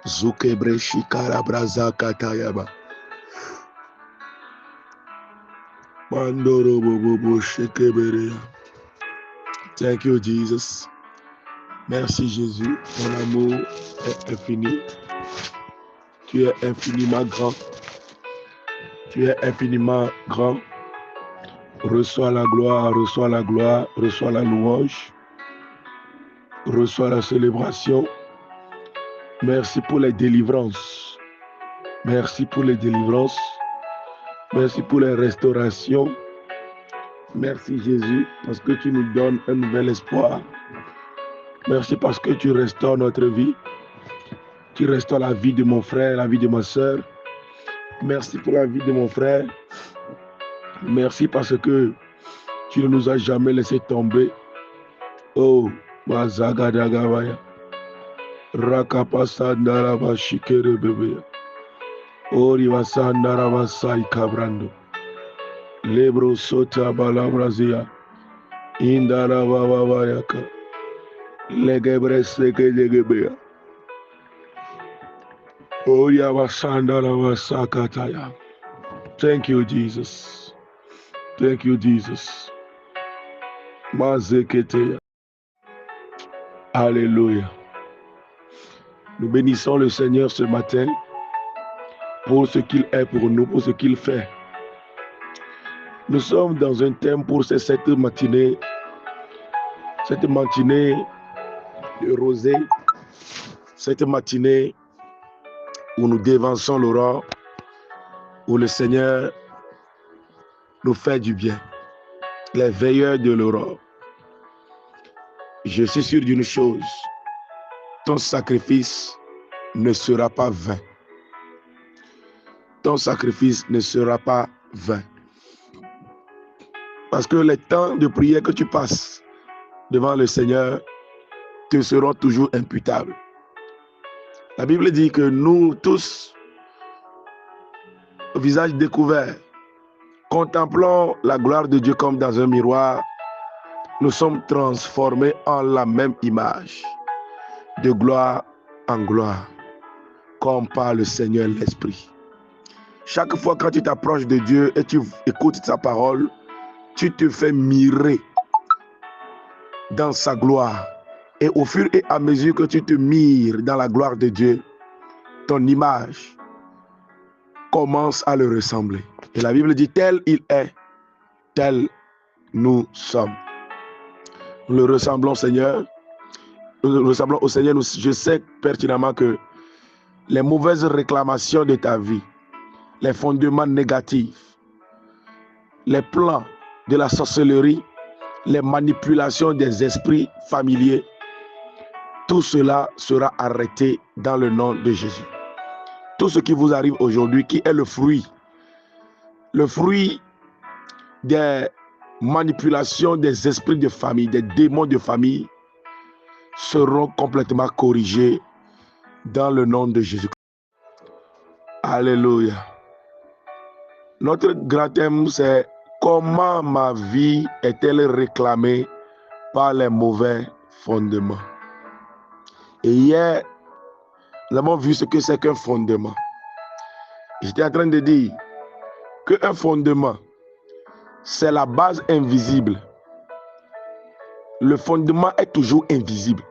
Zukebre shikara braza katayaba. Mandoro bobo shikeberea. Thank you, Jesus. Merci, Jésus. Ton amour est infini. Tu es infiniment grand. Tu es infiniment grand. Reçois la gloire, reçois la gloire, reçois la louange. Reçois la célébration. Merci pour les délivrances. Merci pour les délivrances. Merci pour les restaurations. Merci Jésus parce que tu nous donnes un nouvel espoir. Merci parce que tu restaures notre vie. Tu restaures la vie de mon frère, la vie de ma soeur. Merci pour la vie de mon frère. Merci parce que tu ne nous as jamais laissé tomber. Oh, Mazagadagavaya. Rakapasandaraba shikere bebe. Orivasandaraba sai kabrando. Lebro sota balabrazia. Indarabavavayaka. Legebre seke legebea. Oriavasandaraba sakataya. Thank you, Jesus. Thank you, Jesus. Mazeketeya. Alléluia. Nous bénissons le Seigneur ce matin pour ce qu'il est pour nous, pour ce qu'il fait. Nous sommes dans un thème pour cette matinée de rosée, cette matinée où nous dévançons l'aurore, où le Seigneur nous fait du bien, les veilleurs de l'aurore. Je suis sûr d'une chose, ton sacrifice ne sera pas vain. ton sacrifice ne sera pas vain. Parce que les temps de prière que tu passes devant le Seigneur te seront toujours imputables. La Bible dit que nous tous, au visage découvert, contemplons la gloire de Dieu comme dans un miroir. Nous sommes transformés en la même image, de gloire en gloire, comme par le Seigneur l'Esprit. Chaque fois quand tu t'approches de Dieu et tu écoutes sa parole, tu te fais mirer dans sa gloire. Et au fur et à mesure que tu te mires dans la gloire de Dieu, ton image commence à le ressembler. Et la Bible dit, tel il est, tel nous sommes. Nous le ressemblons, Seigneur. Nous le ressemblons au Seigneur. Je sais pertinemment que les mauvaises réclamations de ta vie, les fondements négatifs, les plans de la sorcellerie, les manipulations des esprits familiers, tout cela sera arrêté dans le nom de Jésus. Tout ce qui vous arrive aujourd'hui, qui est le fruit des manipulations des esprits de famille, des démons de famille, seront complètement corrigés dans le nom de Jésus. Alléluia. Notre grand thème, c'est comment ma vie est-elle réclamée par les mauvais fondements. Et hier, nous avons vu ce que c'est qu'un fondement. J'étais en train de dire qu'un fondement, c'est la base invisible. Le fondement est toujours invisible.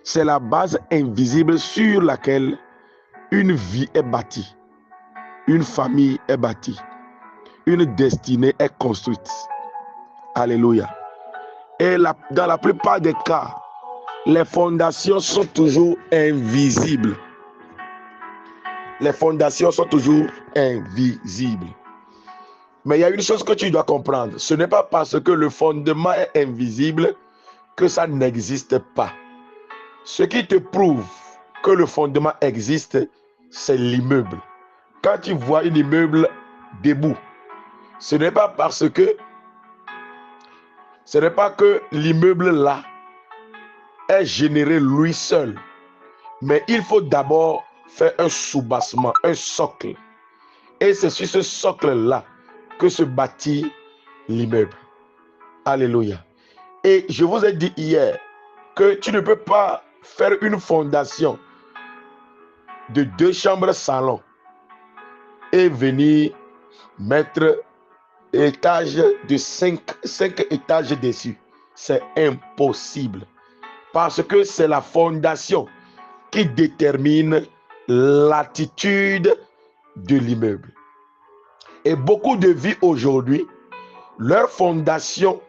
C'est la base invisible sur laquelle une vie est bâtie, une famille est bâtie, une destinée est construite. Alléluia. Et dans la plupart des cas, les fondations sont toujours invisibles. Les fondations sont toujours invisibles. Mais il y a une chose que tu dois comprendre. Ce n'est pas parce que le fondement est invisible que ça n'existe pas. Ce qui te prouve que le fondement existe, c'est l'immeuble. Quand tu vois un immeuble debout, ce n'est pas que l'immeuble là est généré lui seul. Mais il faut d'abord faire un soubassement, un socle. Et c'est sur ce socle-là que se bâtit l'immeuble. Alléluia. Et je vous ai dit hier que tu ne peux pas faire une fondation de 2 chambres salon et venir mettre étage de 5 étages dessus. C'est impossible. Parce que c'est la fondation qui détermine l'attitude de l'immeuble. Et beaucoup de vies aujourd'hui, leur fondation,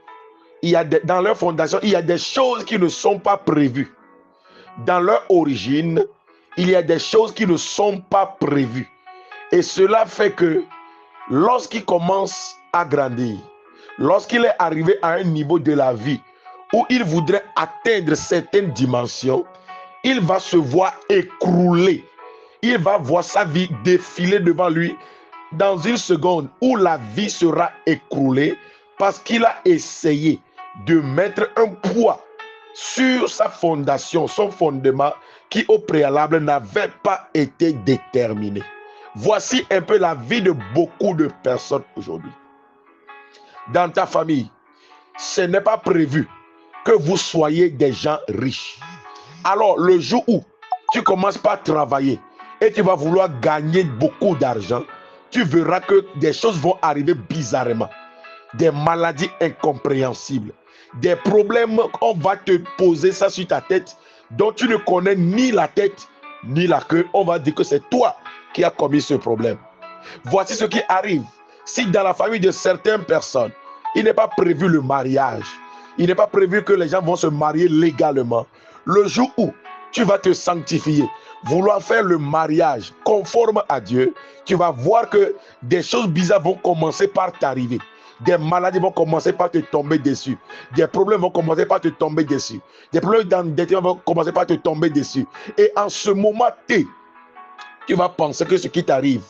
dans leur fondation, il y a des choses qui ne sont pas prévues. Dans leur origine, il y a des choses qui ne sont pas prévues. Et cela fait que lorsqu'il commence à grandir, lorsqu'il est arrivé à un niveau de la vie où il voudrait atteindre certaines dimensions, il va se voir écrouler. Il va voir sa vie défiler devant lui dans une seconde où la vie sera écroulée parce qu'il a essayé de mettre un poids sur sa fondation, son fondement qui au préalable n'avait pas été déterminé. Voici un peu la vie de beaucoup de personnes aujourd'hui. Dans ta famille, ce n'est pas prévu que vous soyez des gens riches. Alors, le jour où tu commences par travailler et tu vas vouloir gagner beaucoup d'argent, tu verras que des choses vont arriver bizarrement. Des maladies incompréhensibles, des problèmes, on va te poser ça sur ta tête, dont tu ne connais ni la tête ni la queue. On va dire que c'est toi qui as commis ce problème. Voici ce qui arrive. Si dans la famille de certaines personnes, il n'est pas prévu le mariage, il n'est pas prévu que les gens vont se marier légalement, le jour où tu vas te sanctifier, vouloir faire le mariage conforme à Dieu, tu vas voir que des choses bizarres vont commencer par t'arriver. Des maladies vont commencer par te tomber dessus. Des problèmes vont commencer par te tomber dessus. Des problèmes d'endettement vont commencer par te tomber dessus. Et en ce moment, tu vas penser que ce qui t'arrive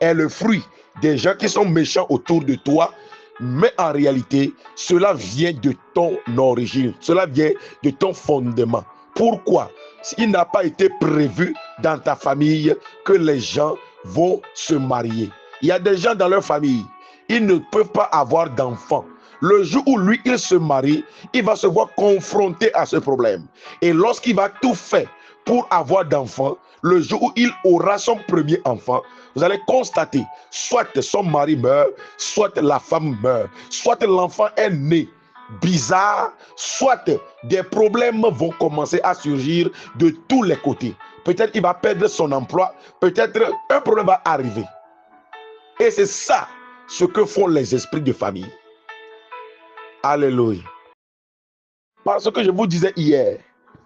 est le fruit des gens qui sont méchants autour de toi, mais en réalité, cela vient de ton origine, cela vient de ton fondement. Pourquoi? Il n'a pas été prévu dans ta famille que les gens vont se marier. Il y a des gens dans leur famille, ils ne peuvent pas avoir d'enfants. Le jour où lui, il se marie, il va se voir confronté à ce problème. Et lorsqu'il va tout faire pour avoir d'enfants, le jour où il aura son premier enfant, vous allez constater, soit son mari meurt, soit la femme meurt, soit l'enfant est né bizarre, soit des problèmes vont commencer à surgir de tous les côtés. Peut-être qu'il va perdre son emploi, peut-être un problème va arriver. Et c'est ça ce que font les esprits de famille. Alléluia. Parce que je vous disais hier,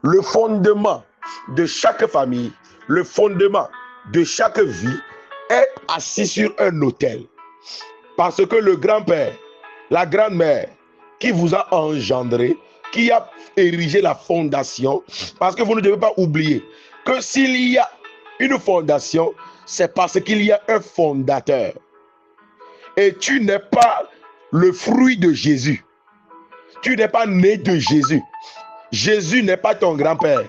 le fondement de chaque famille, le fondement de chaque vie est assis sur un autel. Parce que le grand-père, la grand-mère qui vous a engendré, qui a érigé la fondation, parce que vous ne devez pas oublier que s'il y a une fondation, c'est parce qu'il y a un fondateur. Et tu n'es pas le fruit de Jésus. Tu n'es pas né de Jésus. Jésus n'est pas ton grand-père.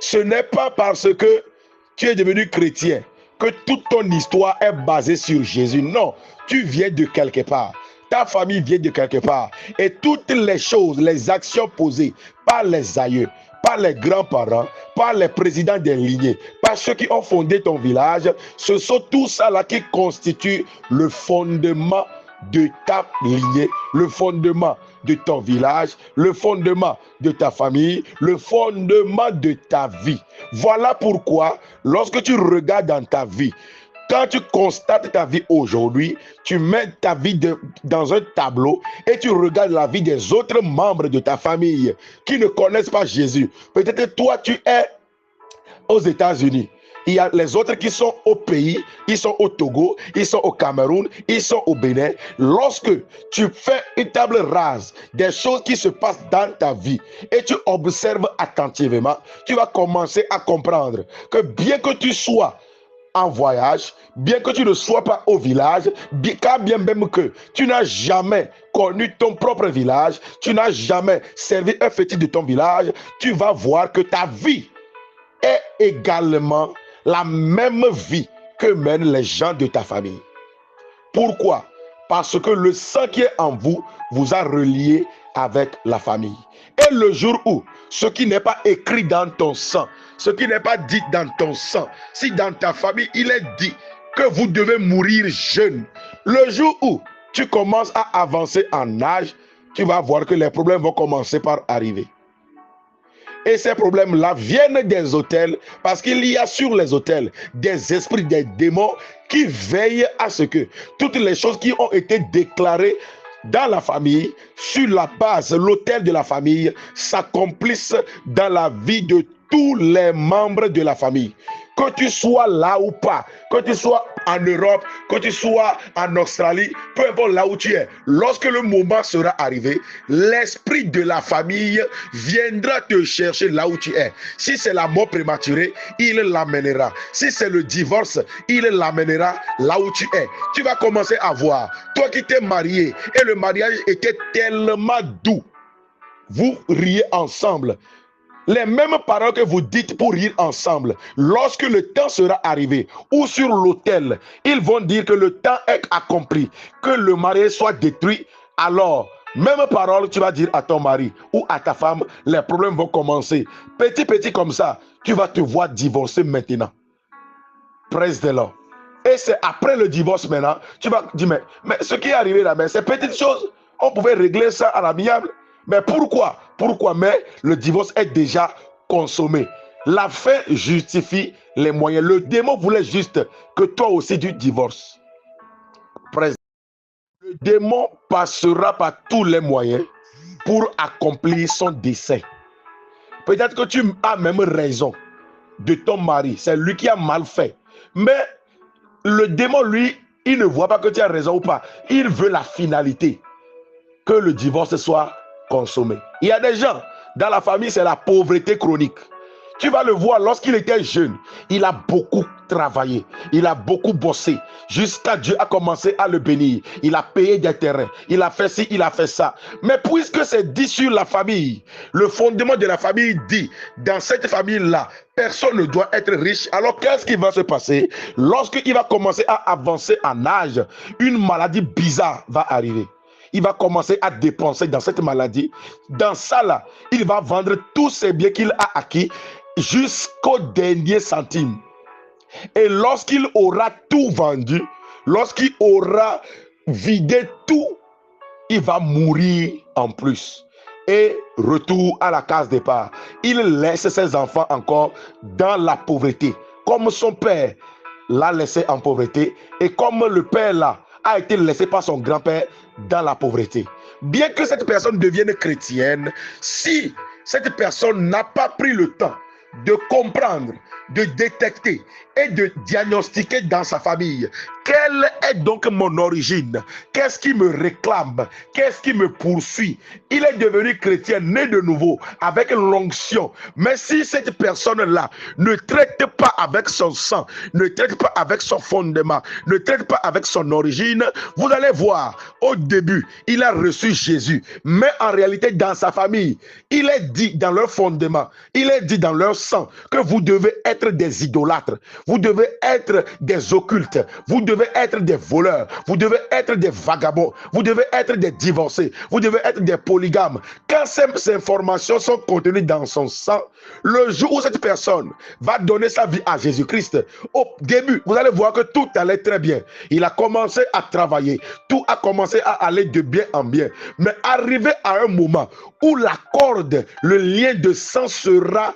Ce n'est pas parce que tu es devenu chrétien que toute ton histoire est basée sur Jésus. Non, tu viens de quelque part. Ta famille vient de quelque part. Et toutes les choses, les actions posées par les aïeux, par les grands-parents, par les présidents des lignées, par ceux qui ont fondé ton village, ce sont tout ça là qui constitue le fondement de ta lignée, le fondement de ton village, le fondement de ta famille, le fondement de ta vie. Voilà pourquoi, lorsque tu regardes dans ta vie, quand tu constates ta vie aujourd'hui, tu mets ta vie dans un tableau et tu regardes la vie des autres membres de ta famille qui ne connaissent pas Jésus. Peut-être toi, tu es aux États-Unis. Il y a les autres qui sont au pays, ils sont au Togo, ils sont au Cameroun, ils sont au Bénin. Lorsque tu fais une table rase des choses qui se passent dans ta vie et tu observes attentivement, tu vas commencer à comprendre que bien que tu sois en voyage, bien que tu ne sois pas au village, car bien même que tu n'as jamais connu ton propre village, tu n'as jamais servi un fétiche de ton village, tu vas voir que ta vie est également la même vie que mènent les gens de ta famille. Pourquoi? Parce que le sang qui est en vous vous a relié avec la famille. Et le jour où ce qui n'est pas écrit dans ton sang, ce qui n'est pas dit dans ton sang, si dans ta famille il est dit que vous devez mourir jeune, le jour où tu commences à avancer en âge, tu vas voir que les problèmes vont commencer par arriver. Et ces problèmes-là viennent des autels, parce qu'il y a sur les autels des esprits, des démons qui veillent à ce que toutes les choses qui ont été déclarées dans la famille, sur la base, l'autel de la famille, s'accomplissent dans la vie de tous les membres de la famille. Que tu sois là ou pas, que tu sois en Europe, que tu sois en Australie, peu importe là où tu es, lorsque le moment sera arrivé, l'esprit de la famille viendra te chercher là où tu es. Si c'est la mort prématurée, il l'amènera. Si c'est le divorce, il l'amènera là où tu es. Tu vas commencer à voir, toi qui t'es marié, et le mariage était tellement doux, vous riez ensemble. Les mêmes paroles que vous dites pour rire ensemble, lorsque le temps sera arrivé, ou sur l'autel, ils vont dire que le temps est accompli, que le mariage soit détruit, alors, même parole, tu vas dire à ton mari ou à ta femme, les problèmes vont commencer. Petit comme ça, tu vas te voir divorcer maintenant. Praise the Lord. Et c'est après le divorce maintenant, tu vas dire, mais ce qui est arrivé là, mais c'est petite chose, on pouvait régler ça à l'amiable. Mais pourquoi? Mais le divorce est déjà consommé. La fin justifie les moyens. Le démon voulait juste que toi aussi tu divorces. Le démon passera par tous les moyens pour accomplir son dessein. Peut-être que tu as même raison de ton mari. C'est lui qui a mal fait. Mais le démon, lui, il ne voit pas que tu as raison ou pas. Il veut la finalité. Que le divorce soit consommé. Il y a des gens, dans la famille, c'est la pauvreté chronique. Tu vas le voir lorsqu'il était jeune. Il a beaucoup travaillé. Il a beaucoup bossé. Jusqu'à Dieu a commencé à le bénir. Il a payé des terrains. Il a fait ci, il a fait ça. Mais puisque c'est dit sur la famille, le fondement de la famille dit, dans cette famille-là, personne ne doit être riche. Alors qu'est-ce qui va se passer? Lorsqu'il va commencer à avancer en âge, une maladie bizarre va arriver. Il va commencer à dépenser dans cette maladie. Dans ça, là, il va vendre tous ses biens qu'il a acquis jusqu'au dernier centime. Et lorsqu'il aura tout vendu, lorsqu'il aura vidé tout, il va mourir en plus. Et retour à la case départ. Il laisse ses enfants encore dans la pauvreté. Comme son père l'a laissé en pauvreté. Et comme le père là a été laissé par son grand-père dans la pauvreté. Bien que cette personne devienne chrétienne, si cette personne n'a pas pris le temps de comprendre, de détecter et de diagnostiquer dans sa famille quelle est donc mon origine, qu'est-ce qui me réclame, qu'est-ce qui me poursuit. Il est devenu chrétien, né de nouveau, avec l'onction. Mais si cette personne-là ne traite pas avec son sang, ne traite pas avec son fondement, ne traite pas avec son origine, vous allez voir, au début, il a reçu Jésus. Mais en réalité, dans sa famille, il est dit dans leur fondement, il est dit dans leur sang que vous devez être des idolâtres, vous devez être des occultes, vous devez être des voleurs, vous devez être des vagabonds, vous devez être des divorcés, vous devez être des polygames. Quand ces informations sont contenues dans son sang, le jour où cette personne va donner sa vie à Jésus-Christ, au début, vous allez voir que tout allait très bien. Il a commencé à travailler, tout a commencé à aller de bien en bien. Mais arrivé à un moment où la corde, le lien de sang sera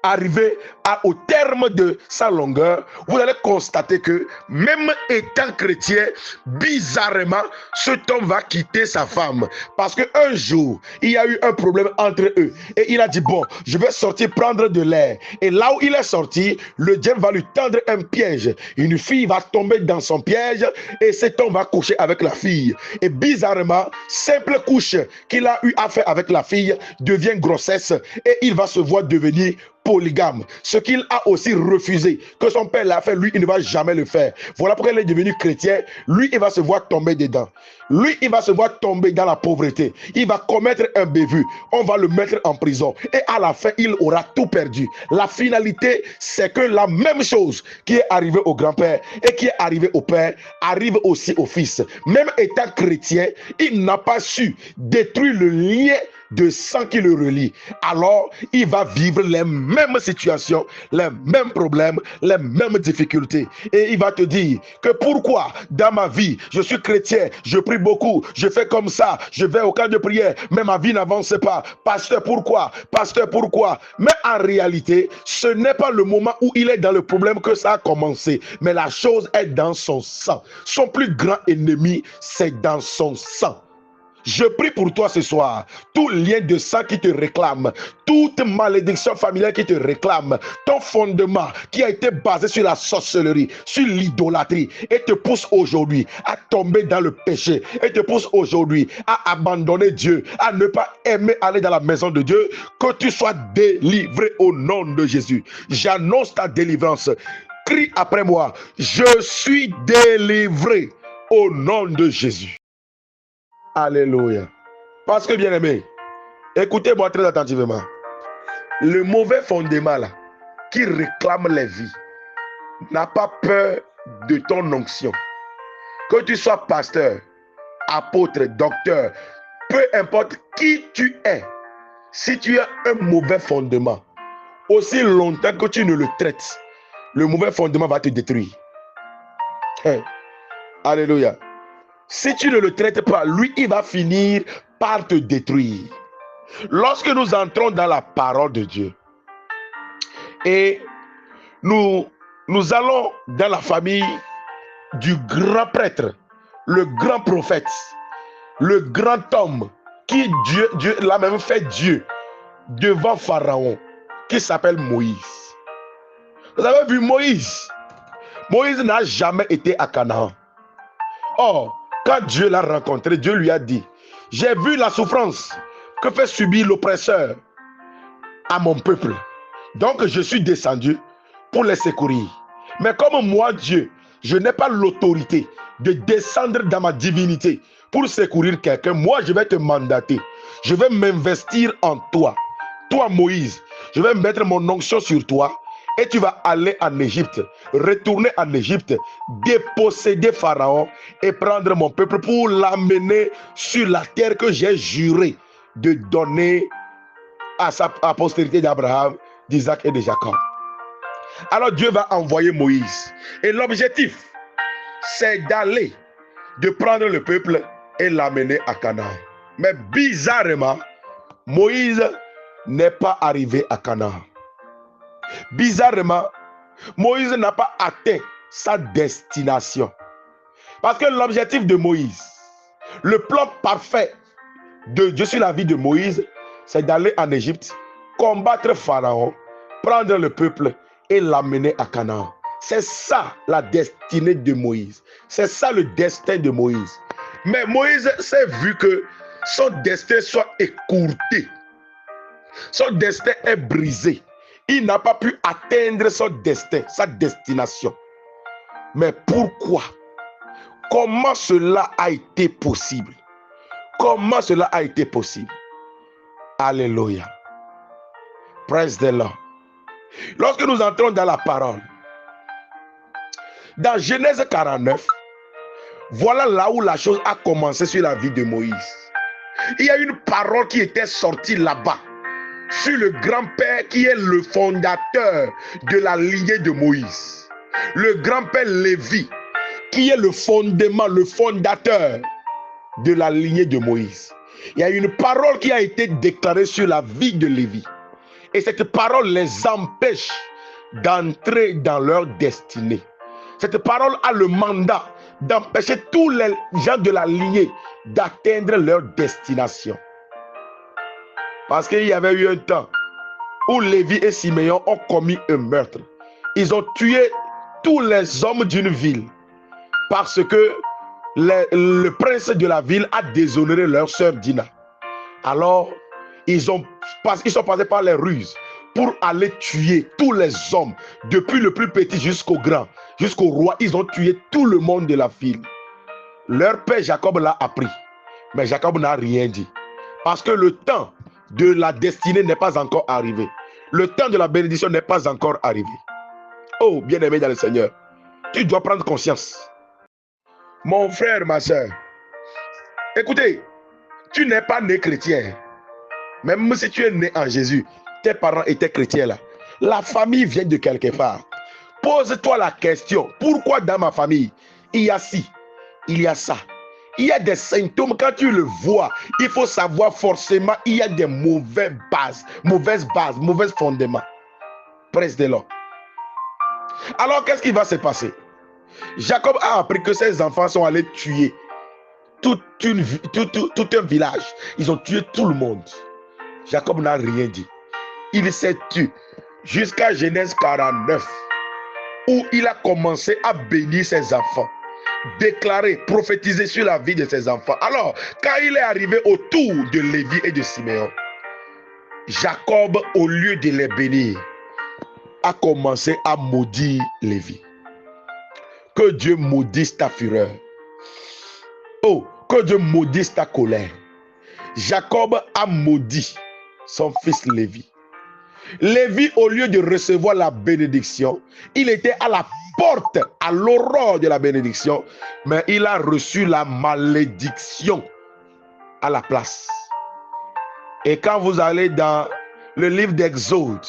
arrivé au terme de sa longueur, vous allez constater que même étant chrétien, bizarrement, cet homme va quitter sa femme. Parce qu'un jour, il y a eu un problème entre eux. Et il a dit, bon, je vais sortir prendre de l'air. Et là où il est sorti, le diable va lui tendre un piège. Une fille va tomber dans son piège et cet homme va coucher avec la fille. Et bizarrement, simple couche qu'il a eu à faire avec la fille devient grossesse et il va se voir devenir polygame, ce qu'il a aussi refusé, que son père l'a fait, lui il ne va jamais le faire. Voilà pourquoi il est devenu chrétien. Lui il va se voir tomber dedans, lui il va se voir tomber dans la pauvreté, il va commettre un bévue, on va le mettre en prison et à la fin il aura tout perdu. La finalité c'est que la même chose qui est arrivée au grand-père et qui est arrivée au père arrive aussi au fils. Même étant chrétien, il n'a pas su détruire le lien de sang qui le relie. Alors il va vivre les mêmes situations, les mêmes problèmes, les mêmes difficultés. Et il va te dire que pourquoi dans ma vie, je suis chrétien, je prie beaucoup, je fais comme ça, je vais au camp de prière, mais ma vie n'avance pas. Pasteur, pourquoi? Pasteur, pourquoi? Mais en réalité, ce n'est pas le moment où il est dans le problème que ça a commencé, mais la chose est dans son sang. Son plus grand ennemi, c'est dans son sang. Je prie pour toi ce soir, tout lien de sang qui te réclame, toute malédiction familiale qui te réclame, ton fondement qui a été basé sur la sorcellerie, sur l'idolâtrie, et te pousse aujourd'hui à tomber dans le péché, et te pousse aujourd'hui à abandonner Dieu, à ne pas aimer aller dans la maison de Dieu, que tu sois délivré au nom de Jésus. J'annonce ta délivrance. Crie après moi, je suis délivré au nom de Jésus. Alléluia. Parce que bien aimé, écoutez-moi très attentivement. Le mauvais fondement là, qui réclame les vies, n'a pas peur de ton onction. Que tu sois pasteur, apôtre, docteur, peu importe qui tu es, si tu as un mauvais fondement, aussi longtemps que tu ne le traites, le mauvais fondement va te détruire. Hey. Alléluia. Si tu ne le traites pas, lui, il va finir par te détruire. Lorsque nous entrons dans la parole de Dieu et nous allons dans la famille du grand prêtre, le grand prophète, le grand homme qui Dieu l'a même fait Dieu devant Pharaon, qui s'appelle Moïse. Vous avez vu Moïse? Moïse n'a jamais été à Canaan. Or, quand Dieu l'a rencontré, Dieu lui a dit, j'ai vu la souffrance que fait subir l'oppresseur à mon peuple. Donc je suis descendu pour les secourir. Mais comme moi, Dieu, je n'ai pas l'autorité de descendre dans ma divinité pour secourir quelqu'un, moi je vais te mandater. Je vais m'investir en toi. Toi, Moïse, je vais mettre mon onction sur toi et tu vas aller en Égypte, retourner en Égypte, déposséder Pharaon et prendre mon peuple pour l'amener sur la terre que j'ai juré de donner à la postérité d'Abraham, d'Isaac et de Jacob. Alors Dieu va envoyer Moïse. Et l'objectif, c'est d'aller, de prendre le peuple et l'amener à Canaan. Mais bizarrement, Moïse n'est pas arrivé à Canaan. Bizarrement, Moïse n'a pas atteint sa destination. Parce que l'objectif de Moïse, le plan parfait de Dieu sur la vie de Moïse, c'est d'aller en Égypte, combattre Pharaon, prendre le peuple et l'amener à Canaan. C'est ça la destinée de Moïse. C'est ça le destin de Moïse. Mais Moïse s'est vu que son destin soit écourté. Son destin est brisé. Il n'a pas pu atteindre son destin, sa destination. Mais pourquoi? Comment cela a été possible? Comment cela a été possible? Alléluia. Praise the Lord. Lorsque nous entrons dans la parole, dans Genèse 49, voilà là où la chose a commencé sur la vie de Moïse. Il y a une parole qui était sortie là-bas sur le grand-père qui est le fondateur de la lignée de Moïse. Le grand-père Lévi qui est le fondement, le fondateur de la lignée de Moïse. Il y a une parole qui a été déclarée sur la vie de Lévi. Et cette parole les empêche d'entrer dans leur destinée. Cette parole a le mandat d'empêcher tous les gens de la lignée d'atteindre leur destination. Parce qu'il y avait eu un temps où Lévi et Siméon ont commis un meurtre. Ils ont tué tous les hommes d'une ville parce que le prince de la ville a déshonoré leur sœur Dina. Alors, ils sont passés par les ruses pour aller tuer tous les hommes, depuis le plus petit jusqu'au grand, jusqu'au roi. Ils ont tué tout le monde de la ville. Leur père Jacob l'a appris, mais Jacob n'a rien dit. Parce que le temps de la destinée n'est pas encore arrivé. Le temps de la bénédiction n'est pas encore arrivé. Oh, bien-aimé dans le Seigneur, tu dois prendre conscience. Mon frère, ma soeur, écoutez, tu n'es pas né chrétien. Même si tu es né en Jésus, tes parents étaient chrétiens là. La famille vient de quelque part. Pose-toi la question, pourquoi dans ma famille, il y a ci, il y a ça. Il y a des symptômes, quand tu le vois, il faut savoir forcément, il y a des mauvaises bases, mauvais fondements. Praise the Lord. Alors, qu'est-ce qui va se passer? Jacob a appris que ses enfants sont allés tuer tout un village. Ils ont tué tout le monde. Jacob n'a rien dit. Il s'est tué jusqu'à Genèse 49, où il a commencé à bénir ses enfants, déclarer, prophétiser sur la vie de ses enfants. Alors, quand il est arrivé autour de Lévi et de Siméon, Jacob, au lieu de les bénir, a commencé à maudire Lévi. Que Dieu maudisse ta fureur. Oh, que Dieu maudisse ta colère. Jacob a maudit son fils Lévi. Lévi, au lieu de recevoir la bénédiction, il était à la porte, à l'aurore de la bénédiction, mais il a reçu la malédiction à la place. Et quand vous allez dans le livre d'Exode,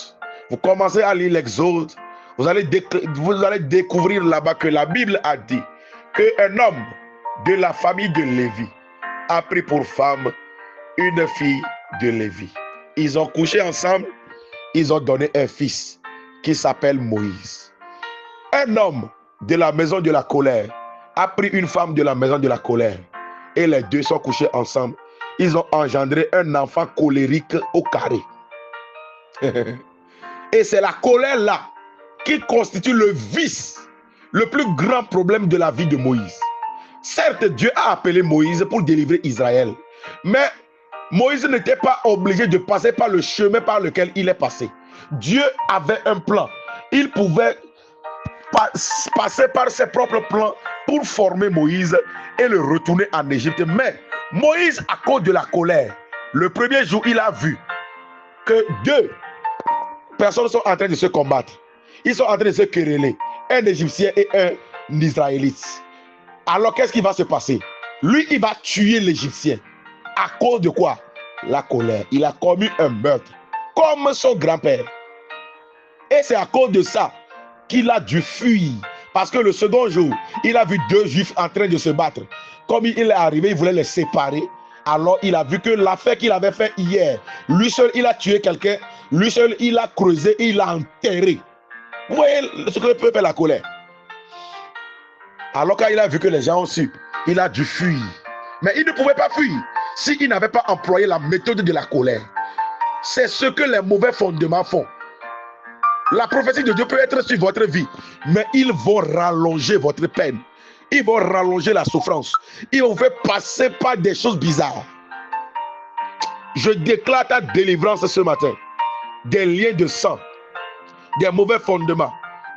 vous commencez à lire l'Exode, vous allez découvrir là-bas que la Bible a dit qu'un homme de la famille de Lévi a pris pour femme une fille de Lévi. Ils ont couché ensemble, ils ont donné un fils qui s'appelle Moïse. Un homme de la maison de la colère a pris une femme de la maison de la colère et les deux sont couchés ensemble. Ils ont engendré un enfant colérique au carré. Et c'est la colère là qui constitue le vice, le plus grand problème de la vie de Moïse. Certes, Dieu a appelé Moïse pour délivrer Israël, mais Moïse n'était pas obligé de passer par le chemin par lequel il est passé. Dieu avait un plan. Il pouvait passer par ses propres plans pour former Moïse et le retourner en Égypte. Mais Moïse, à cause de la colère, le premier jour, il a vu que deux personnes sont en train de se combattre. Ils sont en train de se quereller. Un Égyptien et un Israélite. Alors, qu'est-ce qui va se passer? Lui, il va tuer l'Égyptien. À cause de quoi? La colère. Il a commis un meurtre, comme son grand-père. Et c'est à cause de ça qu'il a dû fuir. Parce que le second jour, il a vu deux Juifs en train de se battre. Comme il est arrivé, il voulait les séparer. Alors, il a vu que l'affaire qu'il avait fait hier, lui seul, il a tué quelqu'un. Lui seul, il a creusé et il a enterré. Vous voyez ce que peut faire la colère. Alors, quand il a vu que les gens ont su, il a dû fuir. Mais il ne pouvait pas fuir s'il n'avait pas employé la méthode de la colère. C'est ce que les mauvais fondements font. La prophétie de Dieu peut être sur votre vie, mais ils vont rallonger votre peine. Ils vont rallonger la souffrance. Ils vont vous faire passer par des choses bizarres. Je déclare ta délivrance ce matin. Des liens de sang, des mauvais fondements.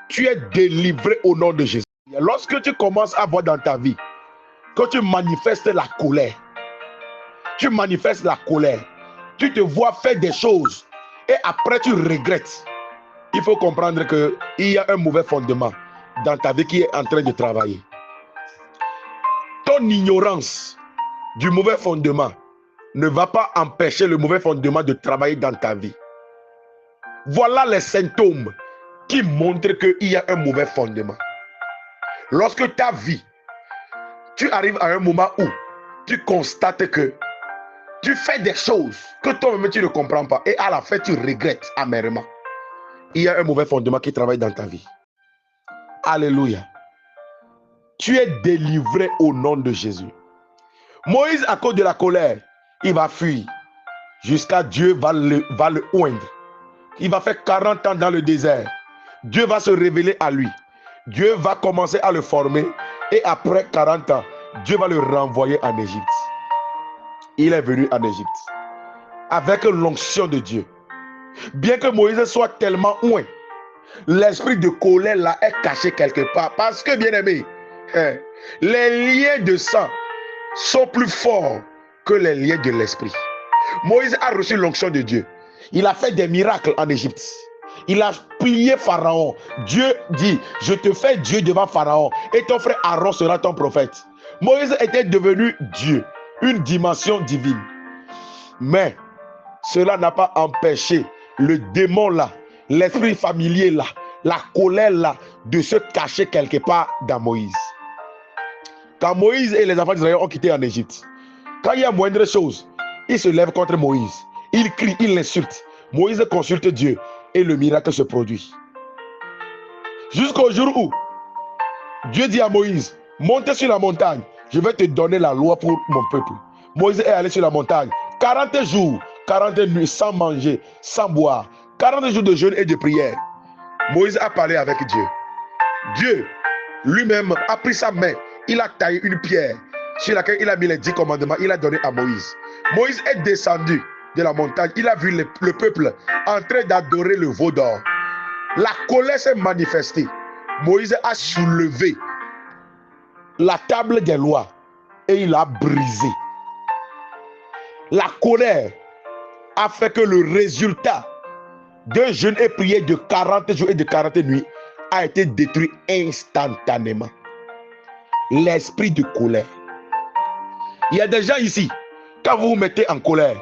Tu es délivré au nom de Jésus. Lorsque tu commences à voir dans ta vie, quand tu manifestes la colère, tu manifestes la colère, tu te vois faire des choses et après tu regrettes. Il faut comprendre qu'il y a un mauvais fondement dans ta vie qui est en train de travailler. Ton ignorance du mauvais fondement ne va pas empêcher le mauvais fondement de travailler dans ta vie. Voilà les symptômes qui montrent qu'il y a un mauvais fondement. Lorsque ta vie, tu arrives à un moment où tu constates que tu fais des choses que toi-même tu ne comprends pas et à la fin tu regrettes amèrement. Il y a un mauvais fondement qui travaille dans ta vie. Alléluia. Tu es délivré au nom de Jésus. Moïse, à cause de la colère, il va fuir jusqu'à Dieu va le oindre. Il va faire 40 ans dans le désert. Dieu va se révéler à lui. Dieu va commencer à le former et après 40 ans, Dieu va le renvoyer en Égypte. Il est venu en Égypte avec l'onction de Dieu. Bien que Moïse soit tellement loin, l'esprit de colère là est caché quelque part. Parce que, bien aimé, les liens de sang sont plus forts que les liens de l'esprit. Moïse a reçu l'onction de Dieu. Il a fait des miracles en Égypte. Il a plié Pharaon. Dieu dit, je te fais Dieu devant Pharaon et ton frère Aaron sera ton prophète. Moïse était devenu Dieu, une dimension divine. Mais cela n'a pas empêché le démon là, l'esprit familier là, la colère là, de se cacher quelque part dans Moïse. Quand Moïse et les enfants d'Israël ont quitté en Égypte, quand il y a moindre chose, ils se lèvent contre Moïse. Ils crient, ils l'insultent. Moïse consulte Dieu et le miracle se produit. Jusqu'au jour où Dieu dit à Moïse, monte sur la montagne, je vais te donner la loi pour mon peuple. Moïse est allé sur la montagne, 40 jours, 40 nuits sans manger, sans boire, 40 jours de jeûne et de prière. Moïse a parlé avec Dieu. Dieu lui-même a pris sa main, il a taillé une pierre sur laquelle il a mis les 10 commandements, il a donné à Moïse. Moïse est descendu de la montagne, il a vu le peuple en train d'adorer le veau d'or. La colère s'est manifestée. Moïse a soulevé la table des lois et il a brisé. La colère a fait que le résultat d'un jeûne et prière de 40 jours et de 40 nuits a été détruit instantanément. L'esprit de colère. Il y a des gens ici, quand vous vous mettez en colère,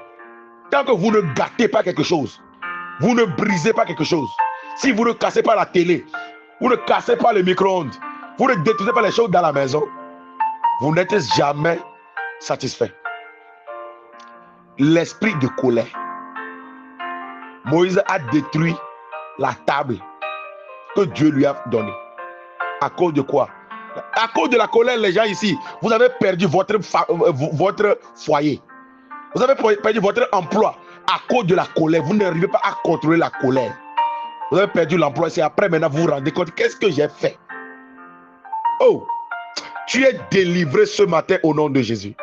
tant que vous ne gâtez pas quelque chose, vous ne brisez pas quelque chose, si vous ne cassez pas la télé, vous ne cassez pas le micro-ondes, vous ne détruisez pas les choses dans la maison, vous n'êtes jamais satisfait. L'esprit de colère. Moïse a détruit la table que Dieu lui a donnée. À cause de quoi? À cause de la colère, les gens ici, vous avez perdu votre foyer. Vous avez perdu votre emploi à cause de la colère. Vous n'arrivez pas à contrôler la colère. Vous avez perdu l'emploi. C'est après maintenant vous vous rendez compte. Qu'est-ce que j'ai fait? Oh, tu es délivré ce matin au nom de Jésus.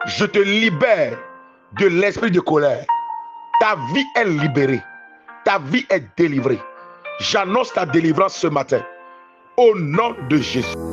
Je te libère de l'esprit de colère. Ta vie est libérée. Ta ta vie est délivrée. J'annonce ta délivrance ce matin. Au nom de Jésus.